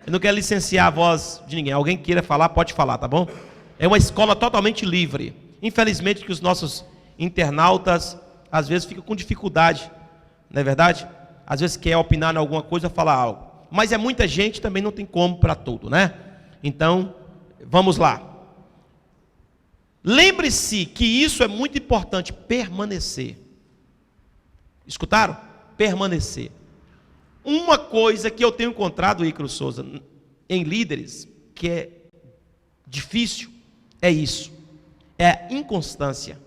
Eu não quero licenciar a voz de ninguém. Alguém queira falar, pode falar, tá bom? É uma escola totalmente livre. Infelizmente que os nossos internautas às vezes ficam com dificuldade, não é verdade? Às vezes quer opinar em alguma coisa, falar algo. Mas é muita gente, também não tem como para tudo, né? Então, vamos lá. Lembre-se que isso é muito importante, permanecer. Escutaram? Permanecer. Uma coisa que eu tenho encontrado, Ícaro Souza, em líderes, que é difícil, é isso. É a inconstância.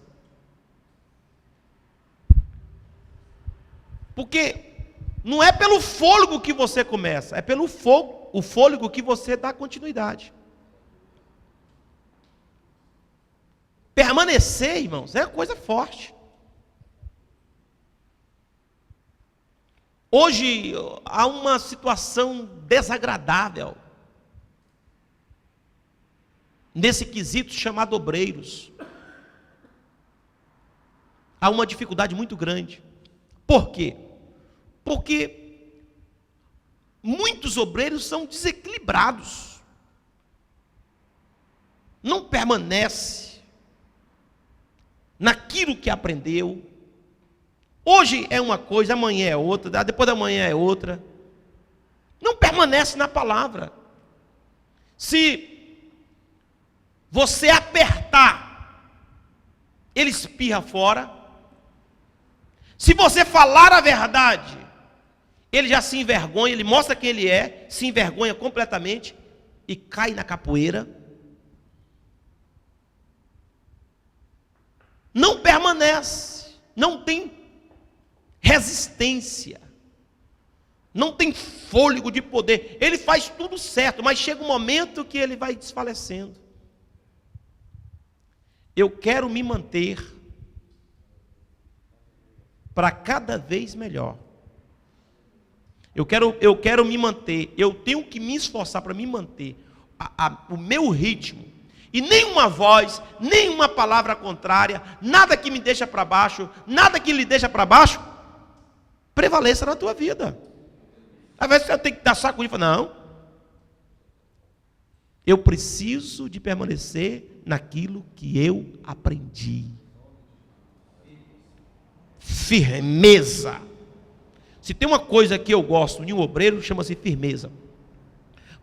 Porque não é pelo fôlego que você começa, é pelo o fôlego que você dá continuidade. Permanecer, irmãos, é uma coisa forte. Hoje há uma situação desagradável nesse quesito chamado obreiros. Há uma dificuldade muito grande. Por quê? Porque muitos obreiros são desequilibrados. Não permanece naquilo que aprendeu. Hoje é uma coisa, amanhã é outra, depois da manhã é outra. Não permanece na palavra. Se você apertar, ele espirra fora. Se você falar a verdade, ele já se envergonha, ele mostra quem ele é, se envergonha completamente e cai na capoeira. Não permanece, não tem resistência, não tem fôlego de poder. Ele faz tudo certo, mas chega um momento que ele vai desfalecendo. Eu quero me manter para cada vez melhor. Eu quero me manter, eu tenho que me esforçar para me manter o meu ritmo. E nenhuma voz, nenhuma palavra contrária, nada que me deixa para baixo, nada que lhe deixa para baixo, prevaleça na tua vida. Às vezes você tem que dar saco e falar, não, eu preciso de permanecer naquilo que eu aprendi. Firmeza. Se tem uma coisa que eu gosto de um obreiro, chama-se firmeza.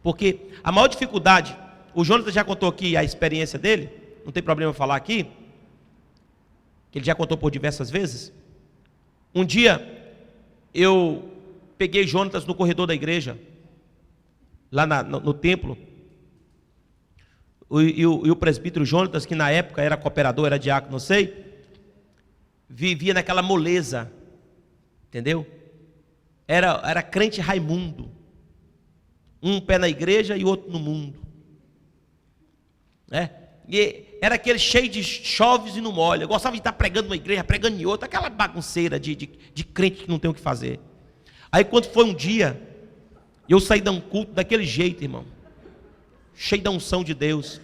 Porque a maior dificuldade, o Jonathan já contou aqui a experiência dele, não tem problema falar aqui, que ele já contou por diversas vezes. Um dia, eu peguei Jonatas no corredor da igreja, lá no templo, e o presbítero Jonatas, que na época era cooperador, era diácono, não sei, vivia naquela moleza, entendeu? Era crente Raimundo, um pé na igreja e outro no mundo, e era aquele cheio de choves e não molha, gostava de estar pregando numa igreja, pregando em outra, aquela bagunceira de crente que não tem o que fazer. Aí quando foi um dia, eu saí de um culto daquele jeito, irmão, cheio da unção de Deus.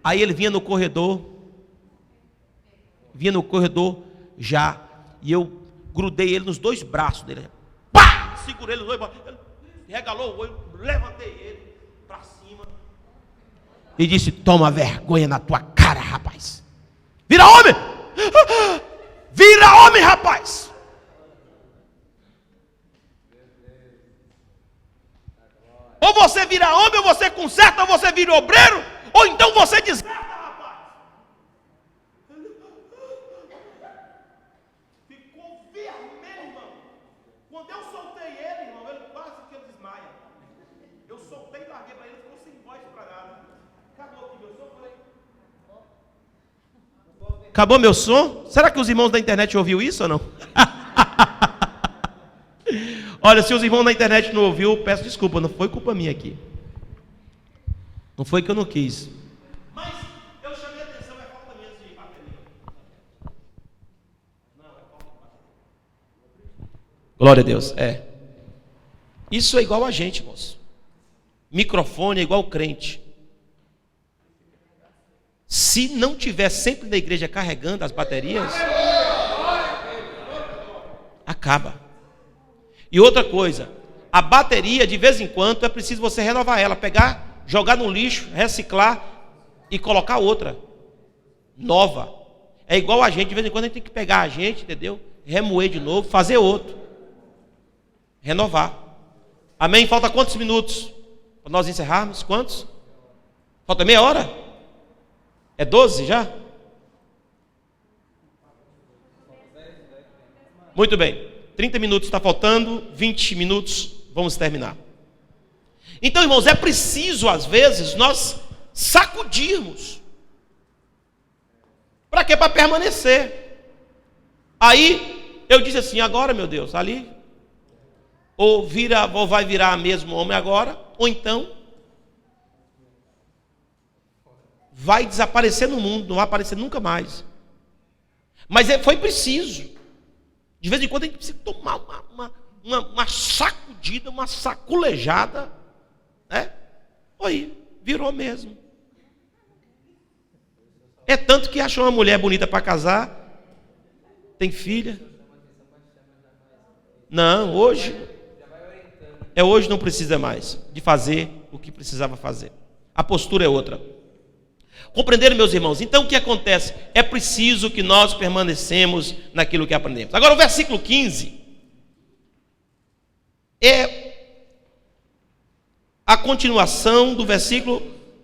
Aí ele vinha no corredor já, e eu grudei ele nos dois braços dele, pá! Segurei ele nos dois braços, ele regalou o olho, levantei ele para cima e disse, toma vergonha na tua cara, rapaz, vira homem, rapaz. Ou você vira homem, ou você conserta, ou você vira obreiro, ou então você desgasta, rapaz. Ficou vermelho, irmão. Quando eu soltei ele, irmão, ele quase que ele desmaia. Eu soltei e larguei para ele, ficou sem voz para nada. Acabou aqui meu som, falei. Acabou meu som? Será que os irmãos da internet ouviram isso ou não? Olha, se os irmãos na internet não ouviram, peço desculpa, não foi culpa minha aqui. Não foi que eu não quis. Mas eu chamei a atenção, é falta menos de bateria. Não, é falta de bateria. Glória a Deus, Isso é igual a gente, moço. Microfone é igual crente. Se não tiver sempre na igreja carregando as baterias, acaba. E outra coisa, a bateria de vez em quando é preciso você renovar ela, pegar, jogar no lixo, reciclar e colocar outra, nova. É igual a gente, de vez em quando a gente tem que pegar a gente, entendeu? Remoer de novo, fazer outro, renovar. Amém? Falta quantos minutos para nós encerrarmos? Quantos? Falta meia hora? É 12 já? Muito bem. 30 minutos está faltando, 20 minutos, vamos terminar. Então, irmãos, é preciso, às vezes, nós sacudirmos. Para quê? Para permanecer. Aí, eu disse assim, agora, meu Deus, ali, ou vai virar mesmo homem agora, ou então, vai desaparecer no mundo, não vai aparecer nunca mais. Mas foi preciso. De vez em quando a gente precisa tomar uma sacudida, uma saculejada, né? Aí, virou mesmo. É tanto que achou uma mulher bonita para casar, tem filha. Não, hoje não precisa mais de fazer o que precisava fazer. A postura é outra. Compreenderam, meus irmãos? Então o que acontece? É preciso que nós permanecemos naquilo que aprendemos. Agora o versículo 15 é a continuação do versículo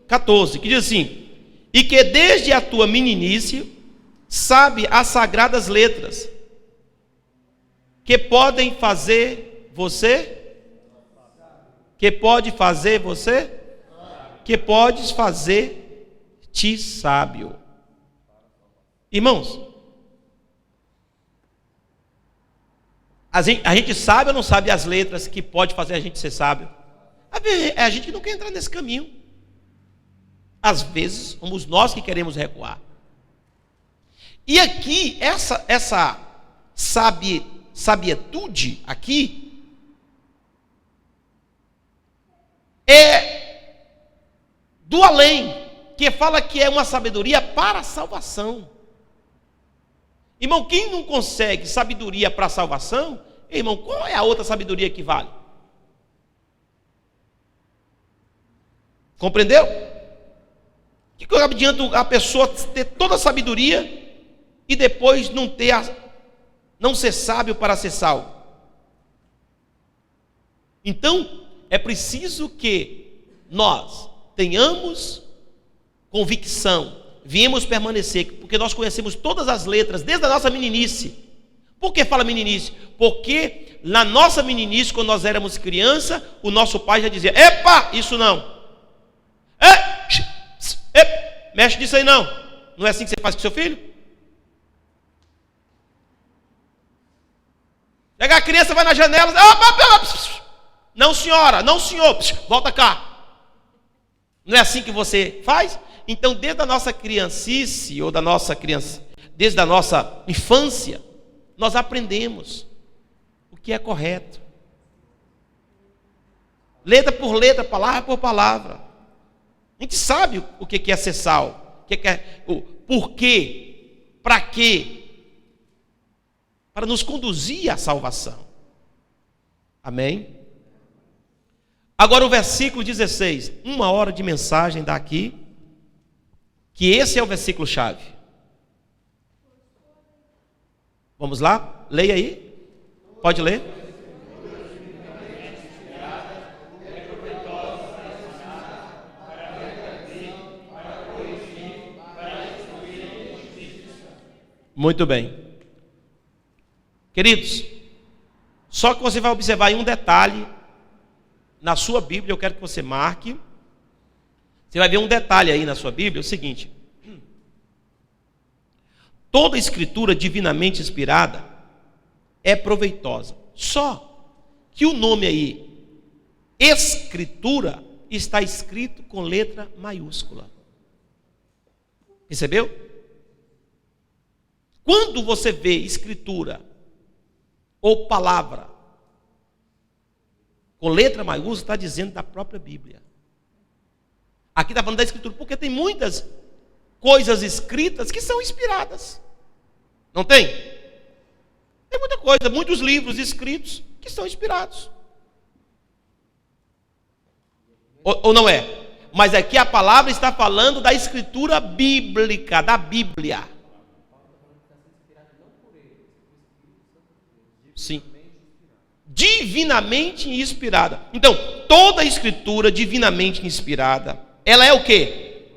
14, que diz assim: e que desde a tua meninice sabe as sagradas letras, que podem fazer você, que pode fazer você, que podes fazer-te sábio. Irmãos, a gente sabe ou não sabe as letras que pode fazer a gente ser sábio? É a gente que não quer entrar nesse caminho. Às vezes somos nós que queremos recuar. E aqui, essa sabietude aqui é do além, que fala que é uma sabedoria para a salvação. Irmão, quem não consegue sabedoria para a salvação, irmão, qual é a outra sabedoria que vale? Compreendeu? Que adianta a pessoa ter toda a sabedoria e depois não ser sábio para ser salvo? Então, é preciso que nós tenhamos convicção, viemos permanecer, porque nós conhecemos todas as letras, desde a nossa meninice. Por que fala meninice? Porque na nossa meninice, quando nós éramos criança, o nosso pai já dizia: epa, isso não. Mexe nisso aí não. Não é assim que você faz com seu filho? Pega a criança, vai na janela, não senhora, não senhor, volta cá. Não é assim que você faz? Então, desde a nossa criancice, ou desde a nossa infância, nós aprendemos o que é correto. Letra por letra, palavra por palavra. A gente sabe o que é ser salvo, o porquê, para quê, para nos conduzir à salvação. Amém? Agora o versículo 16, 1 hora de mensagem daqui, que esse é o versículo chave. Vamos lá? Leia aí. Pode ler? Muito bem. Queridos, só que você vai observar aí um detalhe na sua Bíblia, eu quero que você marque. Você vai ver um detalhe aí na sua Bíblia, é o seguinte: toda escritura divinamente inspirada é proveitosa. Só que o nome aí, escritura, está escrito com letra maiúscula. Percebeu? Quando você vê escritura ou palavra com letra maiúscula, está dizendo da própria Bíblia. Aqui está falando da escritura, porque tem muitas coisas escritas que são inspiradas. Não tem? Tem muita coisa, muitos livros escritos que são inspirados. Ou não é? Mas aqui a palavra está falando da escritura bíblica, da Bíblia. Sim. Divinamente inspirada. Então, toda escritura divinamente inspirada, ela é o quê?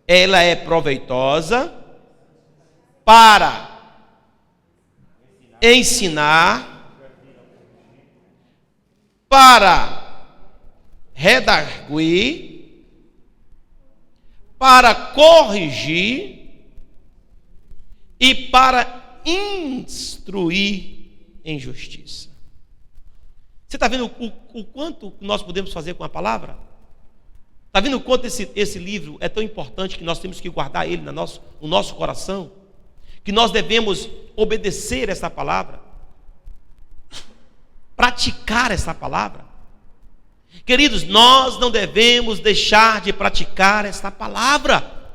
Ela é proveitosa para ensinar, para redarguir, para corrigir e para instruir em justiça. Você está vendo o quanto nós podemos fazer com a palavra? Está vendo o quanto esse livro é tão importante que nós temos que guardar ele no nosso coração? Que nós devemos obedecer essa palavra, praticar essa palavra. Queridos, nós não devemos deixar de praticar esta palavra,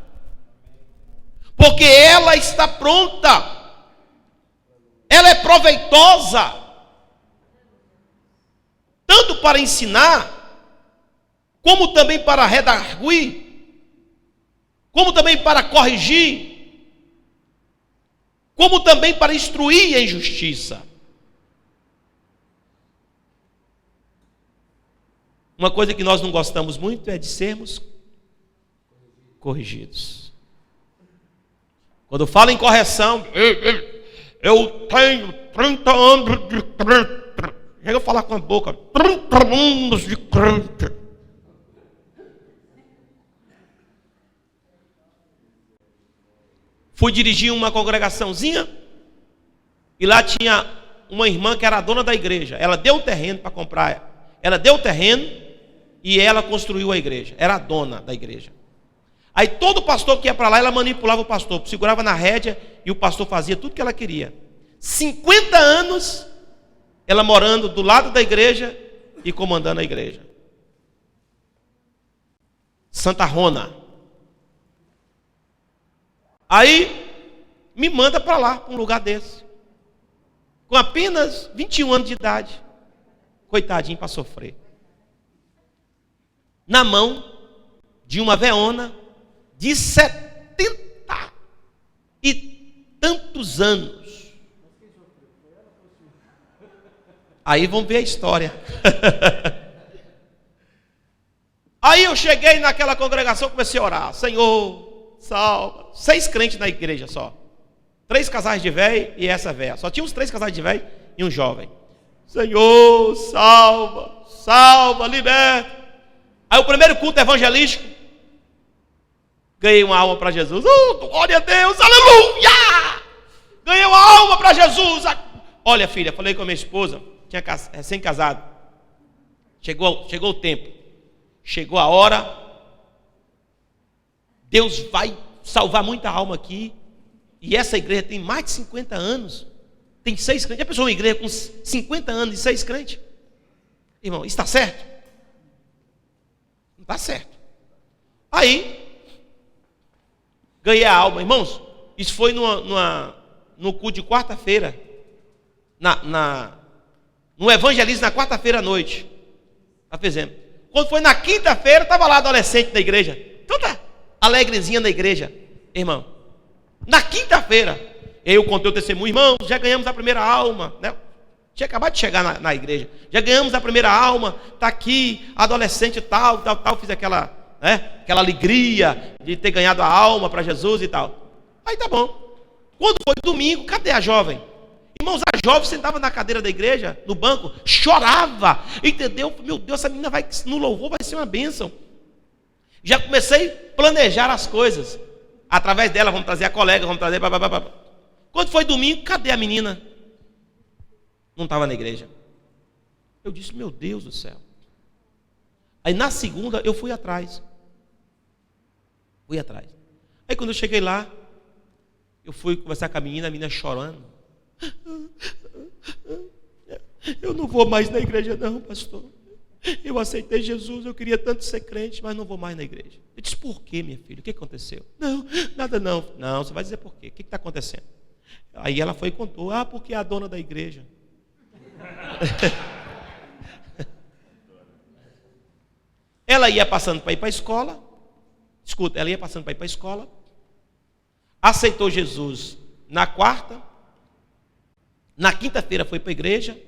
porque ela está pronta. Ela é proveitosa, tanto para ensinar, como também para redarguir, como também para corrigir, como também para instruir em justiça. Uma coisa que nós não gostamos muito é de sermos corrigidos. Quando falo em correção, eu tenho 30 anos de crente. Chega a falar com a boca, 30 anos de crente. Fui dirigir uma congregaçãozinha e lá tinha uma irmã que era a dona da igreja. Ela deu o terreno para comprar. Ela deu o terreno e ela construiu a igreja. Era a dona da igreja. Aí todo pastor que ia para lá, ela manipulava o pastor, segurava na rédea e o pastor fazia tudo que ela queria. 50 anos ela morando do lado da igreja e comandando a igreja. Santa Rona. Aí me manda para lá, para um lugar desse. Com apenas 21 anos de idade. Coitadinho para sofrer. Na mão de uma veona de 70 e tantos anos. Aí vamos ver a história. Aí eu cheguei naquela congregação, comecei a orar. Senhor, salva. 6 crentes na igreja só. 3 casais de velho e essa velha. Só tinha uns 3 casais de velho e um jovem. Senhor, salva, salva, liberta. Aí o primeiro culto evangelístico, ganhei uma alma para Jesus. Glória a Deus, aleluia! Ganhei uma alma para Jesus. Olha, filha, falei com a minha esposa, tinha recém-casado. Chegou o tempo. Chegou a hora. Deus vai salvar muita alma aqui. E essa igreja tem mais de 50 anos. Tem 6 crentes. Já pensou uma igreja com 50 anos e 6 crentes? Irmão, isso está certo? Não está certo. Aí, ganhei a alma. Irmãos, isso foi no culto de quarta-feira. No evangelismo na quarta-feira à noite. Tá fazendo. Quando foi na quinta-feira, estava lá adolescente da igreja. Toda alegrezinha na igreja. Irmão, na quinta-feira, eu contei o testemunho, irmão, já ganhamos a primeira alma, né? Tinha acabado de chegar na igreja, já ganhamos a primeira alma, está aqui, adolescente tal, fiz aquela alegria de ter ganhado a alma para Jesus e tal. Aí tá bom. Quando foi domingo, cadê a jovem? Irmãos, a jovem sentava na cadeira da igreja, no banco, chorava, entendeu? Meu Deus, essa menina vai, no louvor vai ser uma bênção. Já comecei a planejar as coisas. Através dela, vamos trazer a colega, vamos trazer... Quando foi domingo, cadê a menina? Não estava na igreja. Eu disse, meu Deus do céu. Aí na segunda, eu fui atrás. Aí quando eu cheguei lá, eu fui conversar com a menina chorando. Eu não vou mais na igreja não, pastor. Eu aceitei Jesus, eu queria tanto ser crente, mas não vou mais na igreja. Eu disse, por quê, minha filha? O que aconteceu? Não, nada não. Não, você vai dizer por quê. O que está acontecendo? Aí ela foi e contou, porque é a dona da igreja. Ela ia passando para ir para a escola. Escuta, ela ia passando para ir para a escola. Aceitou Jesus na quarta. Na quinta-feira foi para a igreja.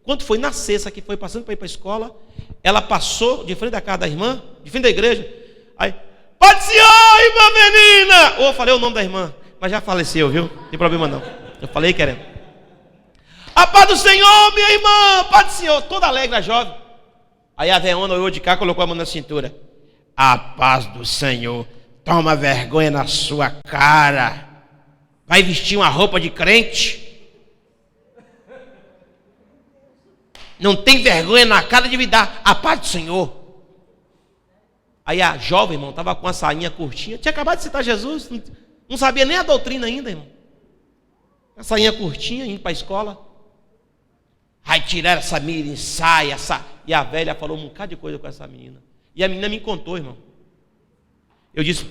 Quando foi na sexta que foi passando para ir para a escola, ela passou de frente da casa da irmã, de frente da igreja. Aí, Pai do Senhor, irmã menina! Eu falei o nome da irmã, mas já faleceu, viu? Não tem problema não. Eu falei querendo. A paz do Senhor, minha irmã, paz do Senhor, toda alegre a jovem. Aí a veona olhou de cá, colocou a mão na cintura. A paz do Senhor, toma vergonha na sua cara. Vai vestir uma roupa de crente? Não tem vergonha na cara de me dar a paz do Senhor. Aí a jovem, irmão, estava com a sainha curtinha. Tinha acabado de citar Jesus. Não sabia nem a doutrina ainda, irmão. A sainha curtinha, indo para a escola. Aí tiraram essa menina em saia. E a velha falou um bocado de coisa com essa menina. E a menina me contou, irmão. Eu disse,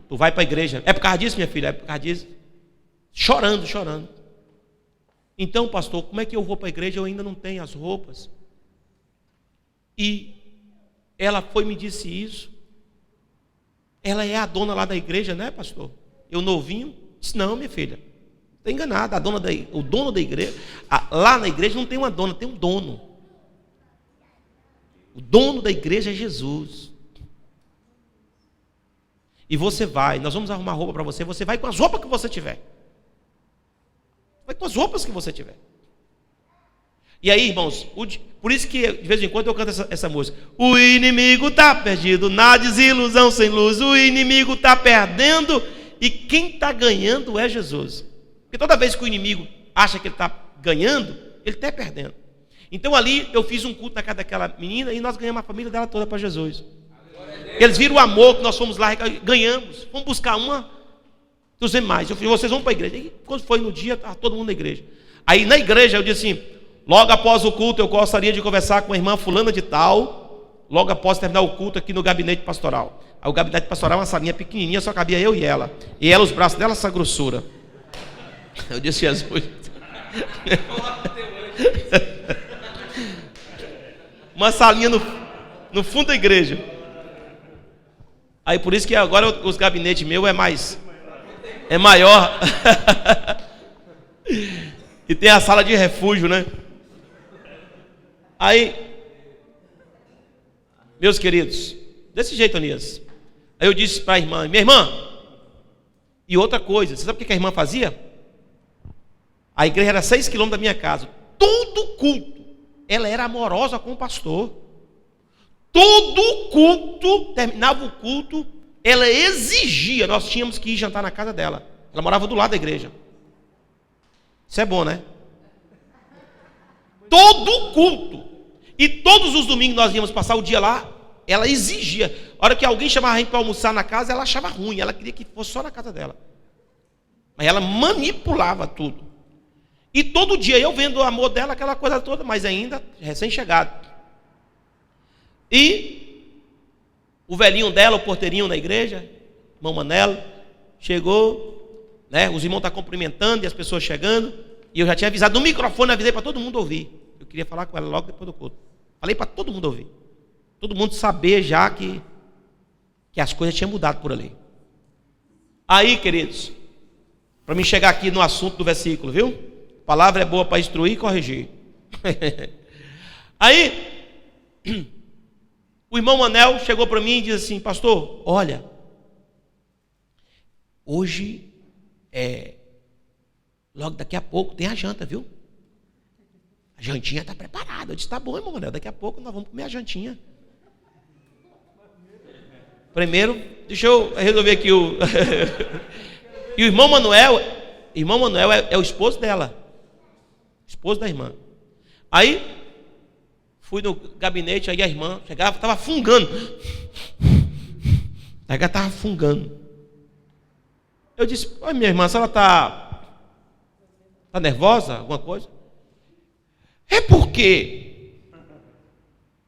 tu vai para a igreja. É por causa disso, minha filha? É por causa disso. Chorando. Então, pastor, como é que eu vou para a igreja? Eu ainda não tenho as roupas. E ela foi e me disse isso. Ela é a dona lá da igreja, né, pastor? Eu novinho. Disse, não, minha filha. Está enganada. O dono da igreja. Lá na igreja não tem uma dona, tem um dono. O dono da igreja é Jesus. E você vai, nós vamos arrumar roupa para você. Você vai com as roupas que você tiver. Vai com as roupas que você tiver. E aí, irmãos, por isso que de vez em quando eu canto essa música. O inimigo está perdido na desilusão sem luz. O inimigo está perdendo e quem está ganhando é Jesus. Porque toda vez que o inimigo acha que ele está ganhando, ele está perdendo. Então ali eu fiz um culto na casa daquela menina e nós ganhamos a família dela toda para Jesus. Eles viram o amor que nós fomos lá, ganhamos. Fomos buscar uma dos demais. Eu falei, vocês vão para a igreja. E quando foi no dia, estava todo mundo na igreja. Aí na igreja eu disse assim, logo após o culto eu gostaria de conversar com a irmã fulana de tal, logo após terminar o culto aqui no gabinete pastoral. Aí o gabinete pastoral é uma salinha pequenininha, só cabia eu e ela. E ela, os braços dela, essa grossura. Eu disse, Jesus. Uma salinha no fundo da igreja. Aí por isso que agora os gabinetes meus é maior. E tem a sala de refúgio, né? Aí, meus queridos, desse jeito, Anias. Aí eu disse para a irmã, minha irmã, e outra coisa, você sabe o que a irmã fazia? A igreja era 6 quilômetros da minha casa. Todo culto, ela era amorosa com o pastor. Todo culto, terminava o culto, ela exigia, nós tínhamos que ir jantar na casa dela. Ela morava do lado da igreja. Isso é bom, né? Todo culto. E todos os domingos nós íamos passar o dia lá, ela exigia. A hora que alguém chamava a gente para almoçar na casa, ela achava ruim, ela queria que fosse só na casa dela. Mas ela manipulava tudo. E todo dia eu vendo o amor dela, aquela coisa toda, mas ainda recém-chegado. E o velhinho dela, o porteirinho na igreja, irmão Manelo, chegou, né? Os irmãos estão cumprimentando e as pessoas chegando. E eu já tinha avisado no microfone, avisei para todo mundo ouvir. Eu queria falar com ela logo depois do culto. Falei para todo mundo ouvir. Todo mundo saber já que as coisas tinham mudado por ali. Aí, queridos, para mim chegar aqui no assunto do versículo, viu? A palavra é boa para instruir e corrigir. Aí, o irmão Manel chegou para mim e disse assim, pastor, olha, hoje, logo daqui a pouco tem a janta, viu? A jantinha está preparada. Eu disse, tá bom, irmão Manel, daqui a pouco nós vamos comer a jantinha. Primeiro, deixa eu resolver aqui o... E o irmão Manuel é o esposo dela. Esposo da irmã. Aí, fui no gabinete, aí a irmã chegava, estava fungando. Aí ela estava fungando. Eu disse, oi minha irmã, se ela está nervosa, alguma coisa? É porque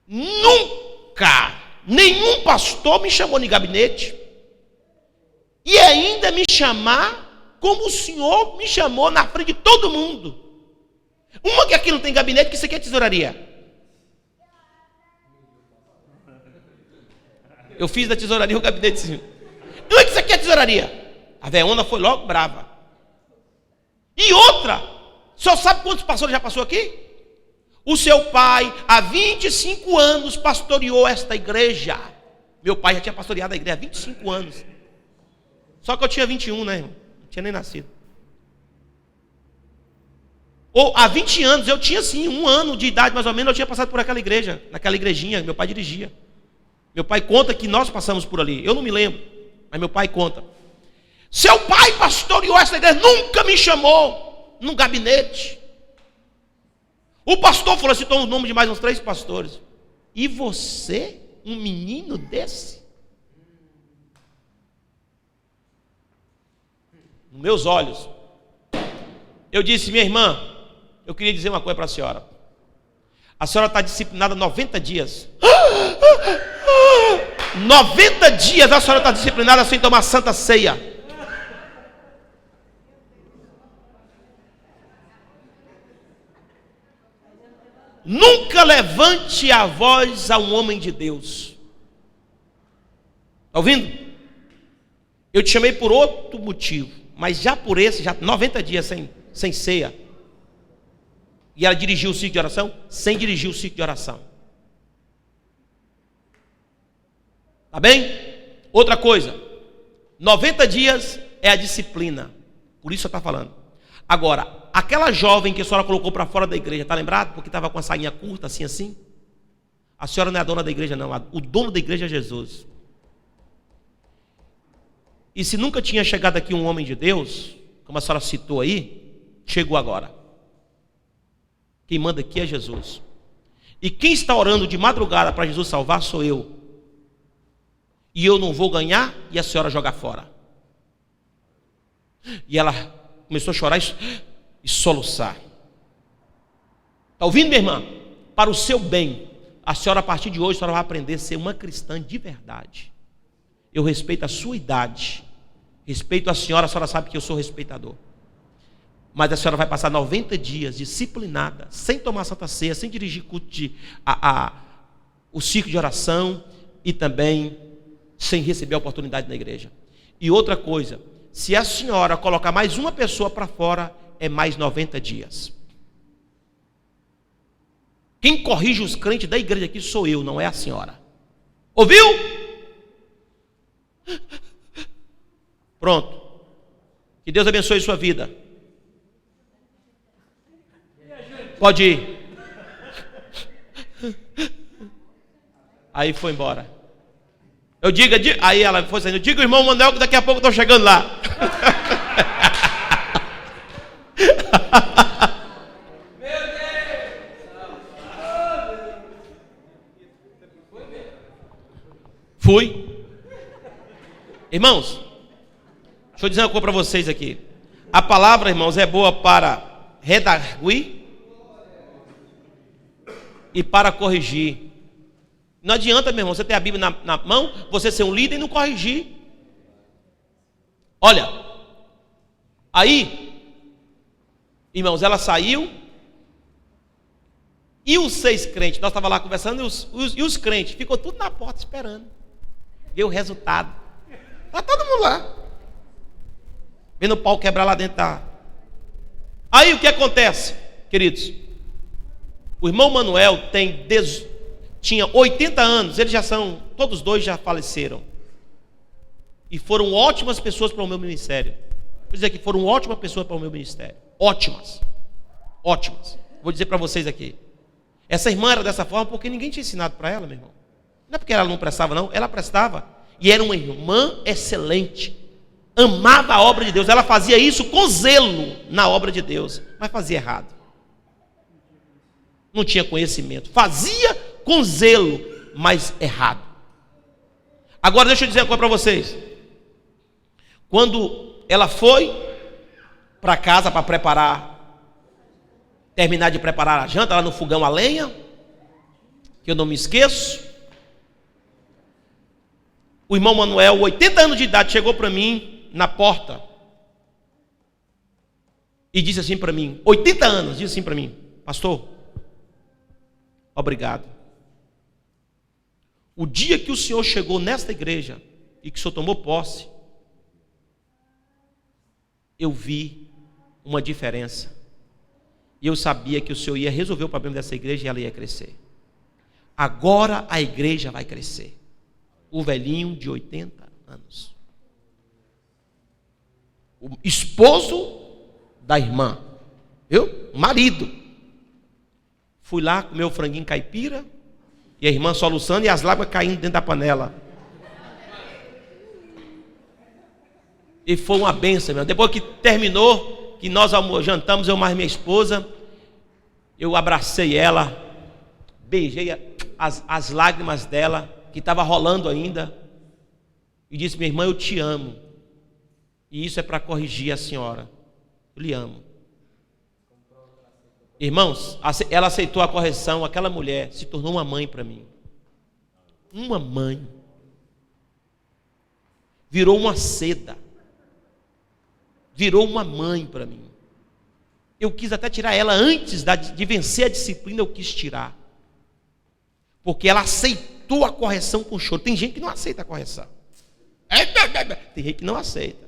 nunca nenhum pastor me chamou de gabinete e ainda me chamar como o senhor me chamou na frente de todo mundo. Uma que aqui não tem gabinete, que isso aqui é tesouraria. Eu fiz da tesouraria o gabinete. Não é que isso aqui é tesouraria. A veona foi logo brava. E outra, o senhor sabe quantos pastores já passou aqui? O seu pai, há 25 anos, pastoreou esta igreja. Meu pai já tinha pastoreado a igreja há 25 anos. Só que eu tinha 21, né, irmão? Não tinha nem nascido. Ou há 20 anos, eu tinha sim, 1 ano de idade mais ou menos, eu tinha passado por aquela igreja, naquela igrejinha, meu pai dirigia. Meu pai conta que nós passamos por ali. Eu não me lembro, mas meu pai conta. Seu pai pastoreou esta igreja, nunca me chamou num gabinete. O pastor falou, citou o nome de mais uns 3 pastores. E você, um menino desse? Nos meus olhos. Eu disse, minha irmã, eu queria dizer uma coisa para a senhora. A senhora está disciplinada 90 dias. 90 dias a senhora está disciplinada sem tomar santa ceia. Nunca levante a voz a um homem de Deus. Está ouvindo? Eu te chamei por outro motivo, mas já por esse, já 90 dias sem ceia. E ela dirigiu o ciclo de oração? Sem dirigir o ciclo de oração. Tá bem? Outra coisa, 90 dias é a disciplina. Por isso eu estou falando. Agora, aquela jovem que a senhora colocou para fora da igreja, está lembrado? Porque estava com a sainha curta, assim. A senhora não é a dona da igreja, não. O dono da igreja é Jesus. E se nunca tinha chegado aqui um homem de Deus, como a senhora citou aí, chegou agora. Quem manda aqui é Jesus. E quem está orando de madrugada para Jesus salvar sou eu. E eu não vou ganhar e a senhora joga fora. E ela começou a chorar e soluçar. Está ouvindo, minha irmã? Para o seu bem, a senhora a partir de hoje a senhora vai aprender a ser uma cristã de verdade. Eu respeito a sua idade, respeito a senhora sabe que eu sou respeitador. Mas a senhora vai passar 90 dias disciplinada, sem tomar santa ceia, sem dirigir culto o ciclo de oração e também sem receber a oportunidade na igreja. E outra coisa, se a senhora colocar mais uma pessoa para fora, é mais 90 dias. Quem corrige os crentes da igreja aqui sou eu, não é a senhora. Ouviu? Pronto. Que Deus abençoe sua vida. Pode ir. Aí foi embora. Aí ela foi saindo. Diga, irmão Manuel, que daqui a pouco eu estou chegando lá. Fui. Irmãos, deixa eu dizer uma coisa para vocês aqui. A palavra, irmãos, é boa para redarguir e para corrigir. Não adianta, meu irmão, você ter a Bíblia na mão, você ser um líder e não corrigir. Olha, aí, irmãos, ela saiu e os 6 crentes, nós estávamos lá conversando e os crentes, ficou tudo na porta esperando ver o resultado. Está todo mundo lá, vendo o pau quebrar lá dentro da... Aí o que acontece, queridos? O irmão Manuel tinha 80 anos, eles já são, todos dois já faleceram. E foram ótimas pessoas para o meu ministério. Vou dizer que foram ótimas pessoas para o meu ministério. Ótimas. Ótimas. Vou dizer para vocês aqui. Essa irmã era dessa forma porque ninguém tinha ensinado para ela, meu irmão. Não é porque ela não prestava, não. Ela prestava. E era uma irmã excelente. Amava a obra de Deus. Ela fazia isso com zelo na obra de Deus. Mas fazia errado. Não tinha conhecimento. Fazia com zelo, mas errado. Agora deixa eu dizer uma coisa para vocês. Quando ela foi para casa para terminar de preparar a janta, lá no fogão a lenha, que eu não me esqueço, o irmão Manuel, 80 anos de idade, chegou para mim na porta e disse assim para mim, 80 anos, disse assim para mim: pastor, obrigado. O dia que o senhor chegou nesta igreja e que o senhor tomou posse, eu vi uma diferença. E eu sabia que o senhor ia resolver o problema dessa igreja e ela ia crescer. Agora a igreja vai crescer. O velhinho de 80 anos. O esposo da irmã. Eu, o marido. Fui lá comer o franguinho caipira. E a irmã soluçando e as lágrimas caindo dentro da panela. E foi uma benção, meu. Depois que terminou, que nós jantamos, eu mais minha esposa, eu abracei ela, beijei as lágrimas dela, que estava rolando ainda, e disse: minha irmã, eu te amo. E isso é para corrigir a senhora. Eu lhe amo. Irmãos, ela aceitou a correção, aquela mulher se tornou uma mãe para mim. Uma mãe. Virou uma seda. Virou uma mãe para mim. Eu quis até tirar ela antes de vencer a disciplina, eu quis tirar. Porque ela aceitou a correção com choro. Tem gente que não aceita a correção. Tem gente que não aceita.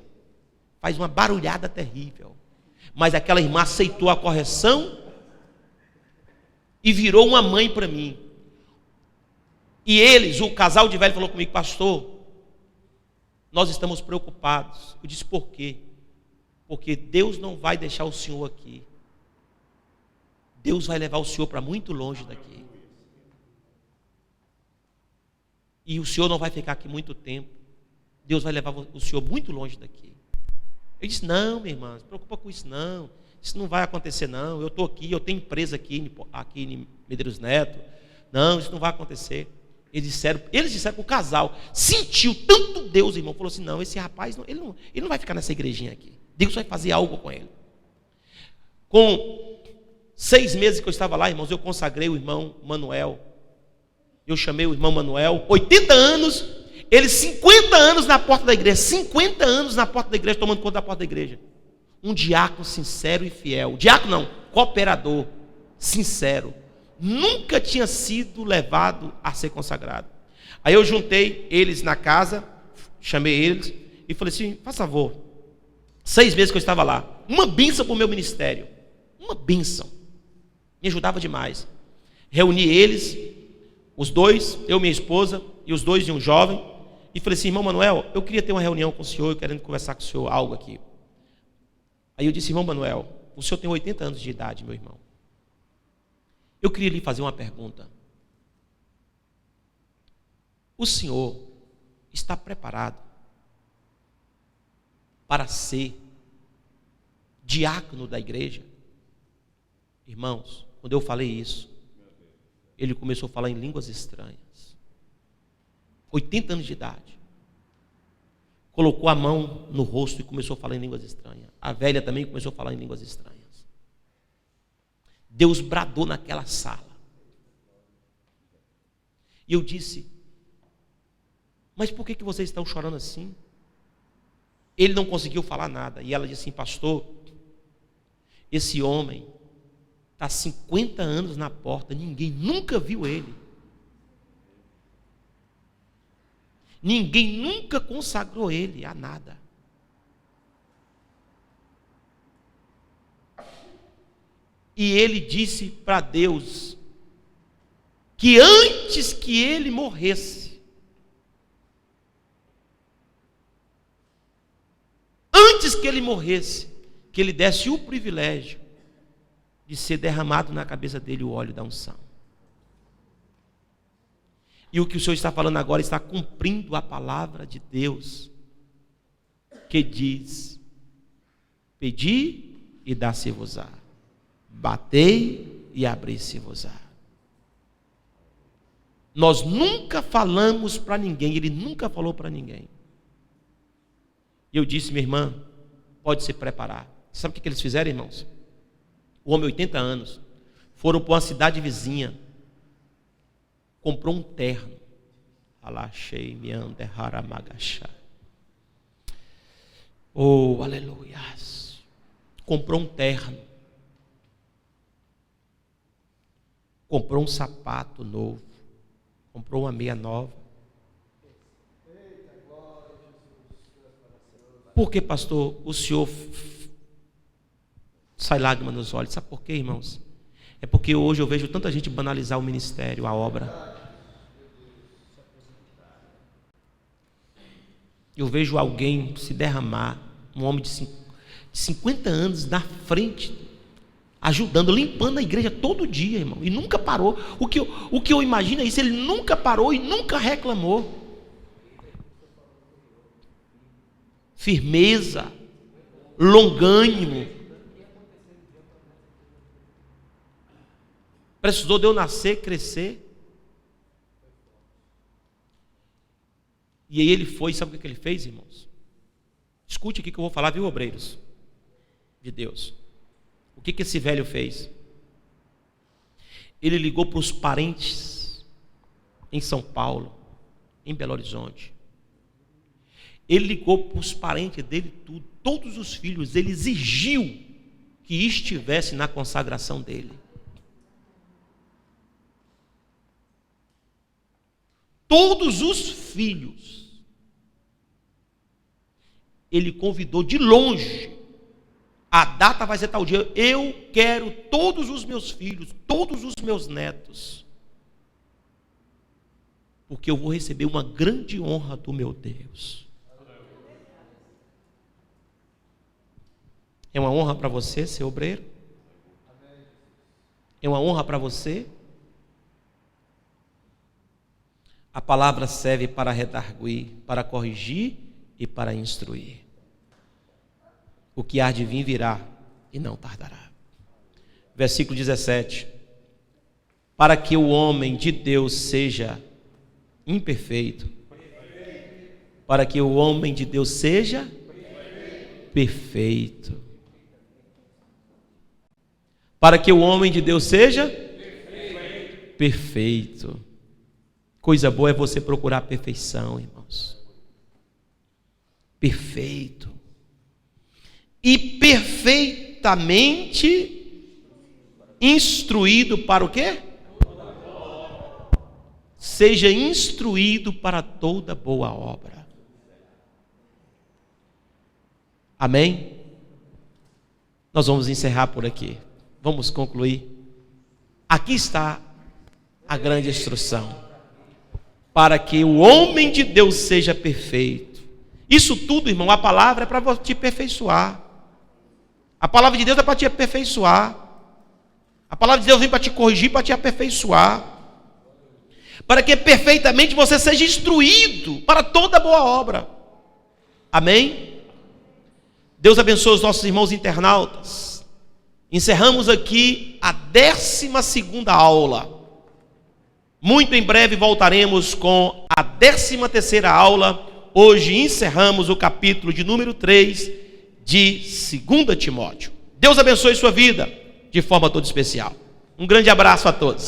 Faz uma barulhada terrível. Mas aquela irmã aceitou a correção e virou uma mãe para mim. E eles, o casal de velho, falou comigo: pastor, nós estamos preocupados. Eu disse: por quê? Porque Deus não vai deixar o senhor aqui. Deus vai levar o senhor para muito longe daqui. E o senhor não vai ficar aqui muito tempo. Deus vai levar o senhor muito longe daqui. Eu disse, não, minha irmã, não se preocupa com isso não. Isso não vai acontecer não. Eu estou aqui, eu tenho empresa aqui em Medeiros Neto. Não, isso não vai acontecer. Eles disseram que o casal sentiu tanto Deus, irmão, falou assim, não, esse rapaz, ele não vai ficar nessa igrejinha aqui. Deus vai fazer algo com ele. Com 6 meses que eu estava lá, irmãos, eu consagrei o irmão Manuel. Eu chamei o irmão Manuel, 80 anos, ele 50 anos na porta da igreja, 50 anos na porta da igreja, tomando conta da porta da igreja. Um diácono sincero e fiel. Diácono não, cooperador, sincero. Nunca tinha sido levado a ser consagrado. Aí eu juntei eles na casa, chamei eles e falei assim, faz favor, 6 meses que eu estava lá, uma bênção para o meu ministério, uma bênção, me ajudava demais. Reuni eles, os dois, eu e minha esposa, e os dois e um jovem, e falei assim, irmão Manuel, eu queria ter uma reunião com o senhor, querendo conversar com o senhor algo aqui. Aí eu disse, irmão Manuel, o senhor tem 80 anos de idade, meu irmão. Eu queria lhe fazer uma pergunta. O senhor está preparado para ser diácono da igreja? Irmãos, quando eu falei isso, ele começou a falar em línguas estranhas. 80 anos de idade. Colocou a mão no rosto e começou a falar em línguas estranhas. A velha também começou a falar em línguas estranhas. Deus bradou naquela sala. E eu disse, mas por que vocês estão chorando assim? Ele não conseguiu falar nada. E ela disse assim, pastor, esse homem está 50 anos na porta, ninguém nunca viu ele. Ninguém nunca consagrou ele a nada. E ele disse para Deus que antes que ele morresse, que ele desse o privilégio de ser derramado na cabeça dele o óleo da unção. E o que o Senhor está falando agora está cumprindo a palavra de Deus, que diz, pedi e dá-se-vos-á. Batei e abri-se-vos-á. Nós nunca falamos para ninguém, ele nunca falou para ninguém. E eu disse, minha irmã, pode se preparar. Sabe o que eles fizeram, irmãos? O homem, 80 anos, foram para uma cidade vizinha, comprou um terno. Alachei, meande, haramagachá. Oh, aleluia. Comprou um terno. Comprou um sapato novo. Comprou uma meia nova. Por que, pastor, o senhor sai lágrima nos olhos? Sabe por quê, irmãos? É porque hoje eu vejo tanta gente banalizar o ministério, a obra. Eu vejo alguém se derramar, um homem de 50 anos na frente, ajudando, limpando a igreja todo dia, irmão, e nunca parou. O que eu imagino é isso, ele nunca parou e nunca reclamou. Firmeza, longânimo. Precisou de eu nascer, crescer. E aí ele foi, sabe o que ele fez, irmãos? Escute aqui que eu vou falar, viu, obreiros de Deus. O que esse velho fez? Ele ligou para os parentes em São Paulo, em Belo Horizonte. Ele ligou para os parentes dele tudo, todos os filhos, ele exigiu que estivesse na consagração dele. Todos os filhos. Ele convidou de longe. A data vai ser tal dia. Eu quero todos os meus filhos, todos os meus netos. Porque eu vou receber uma grande honra do meu Deus. É uma honra para você ser obreiro? É uma honra para você? A palavra serve para redarguir, para corrigir e para instruir. O que há de vir virá e não tardará. Versículo 17. Para que o homem de Deus seja imperfeito. Para que o homem de Deus seja perfeito. Para que o homem de Deus seja perfeito. Coisa boa é você procurar a perfeição, irmãos. Perfeito. E perfeitamente instruído para o quê? Seja instruído para toda boa obra. Amém? Nós vamos encerrar por aqui. Vamos concluir. Aqui está a grande instrução. Para que o homem de Deus seja perfeito. Isso tudo, irmão, a palavra é para te aperfeiçoar. A palavra de Deus é para te aperfeiçoar. A palavra de Deus vem para te corrigir, para te aperfeiçoar. Para que perfeitamente você seja instruído para toda boa obra. Amém? Deus abençoe os nossos irmãos internautas. Encerramos aqui a 12ª aula. Muito em breve voltaremos com a 13ª aula. Hoje encerramos o capítulo de número 3 de 2 Timóteo. Deus abençoe sua vida de forma toda especial. Um grande abraço a todos.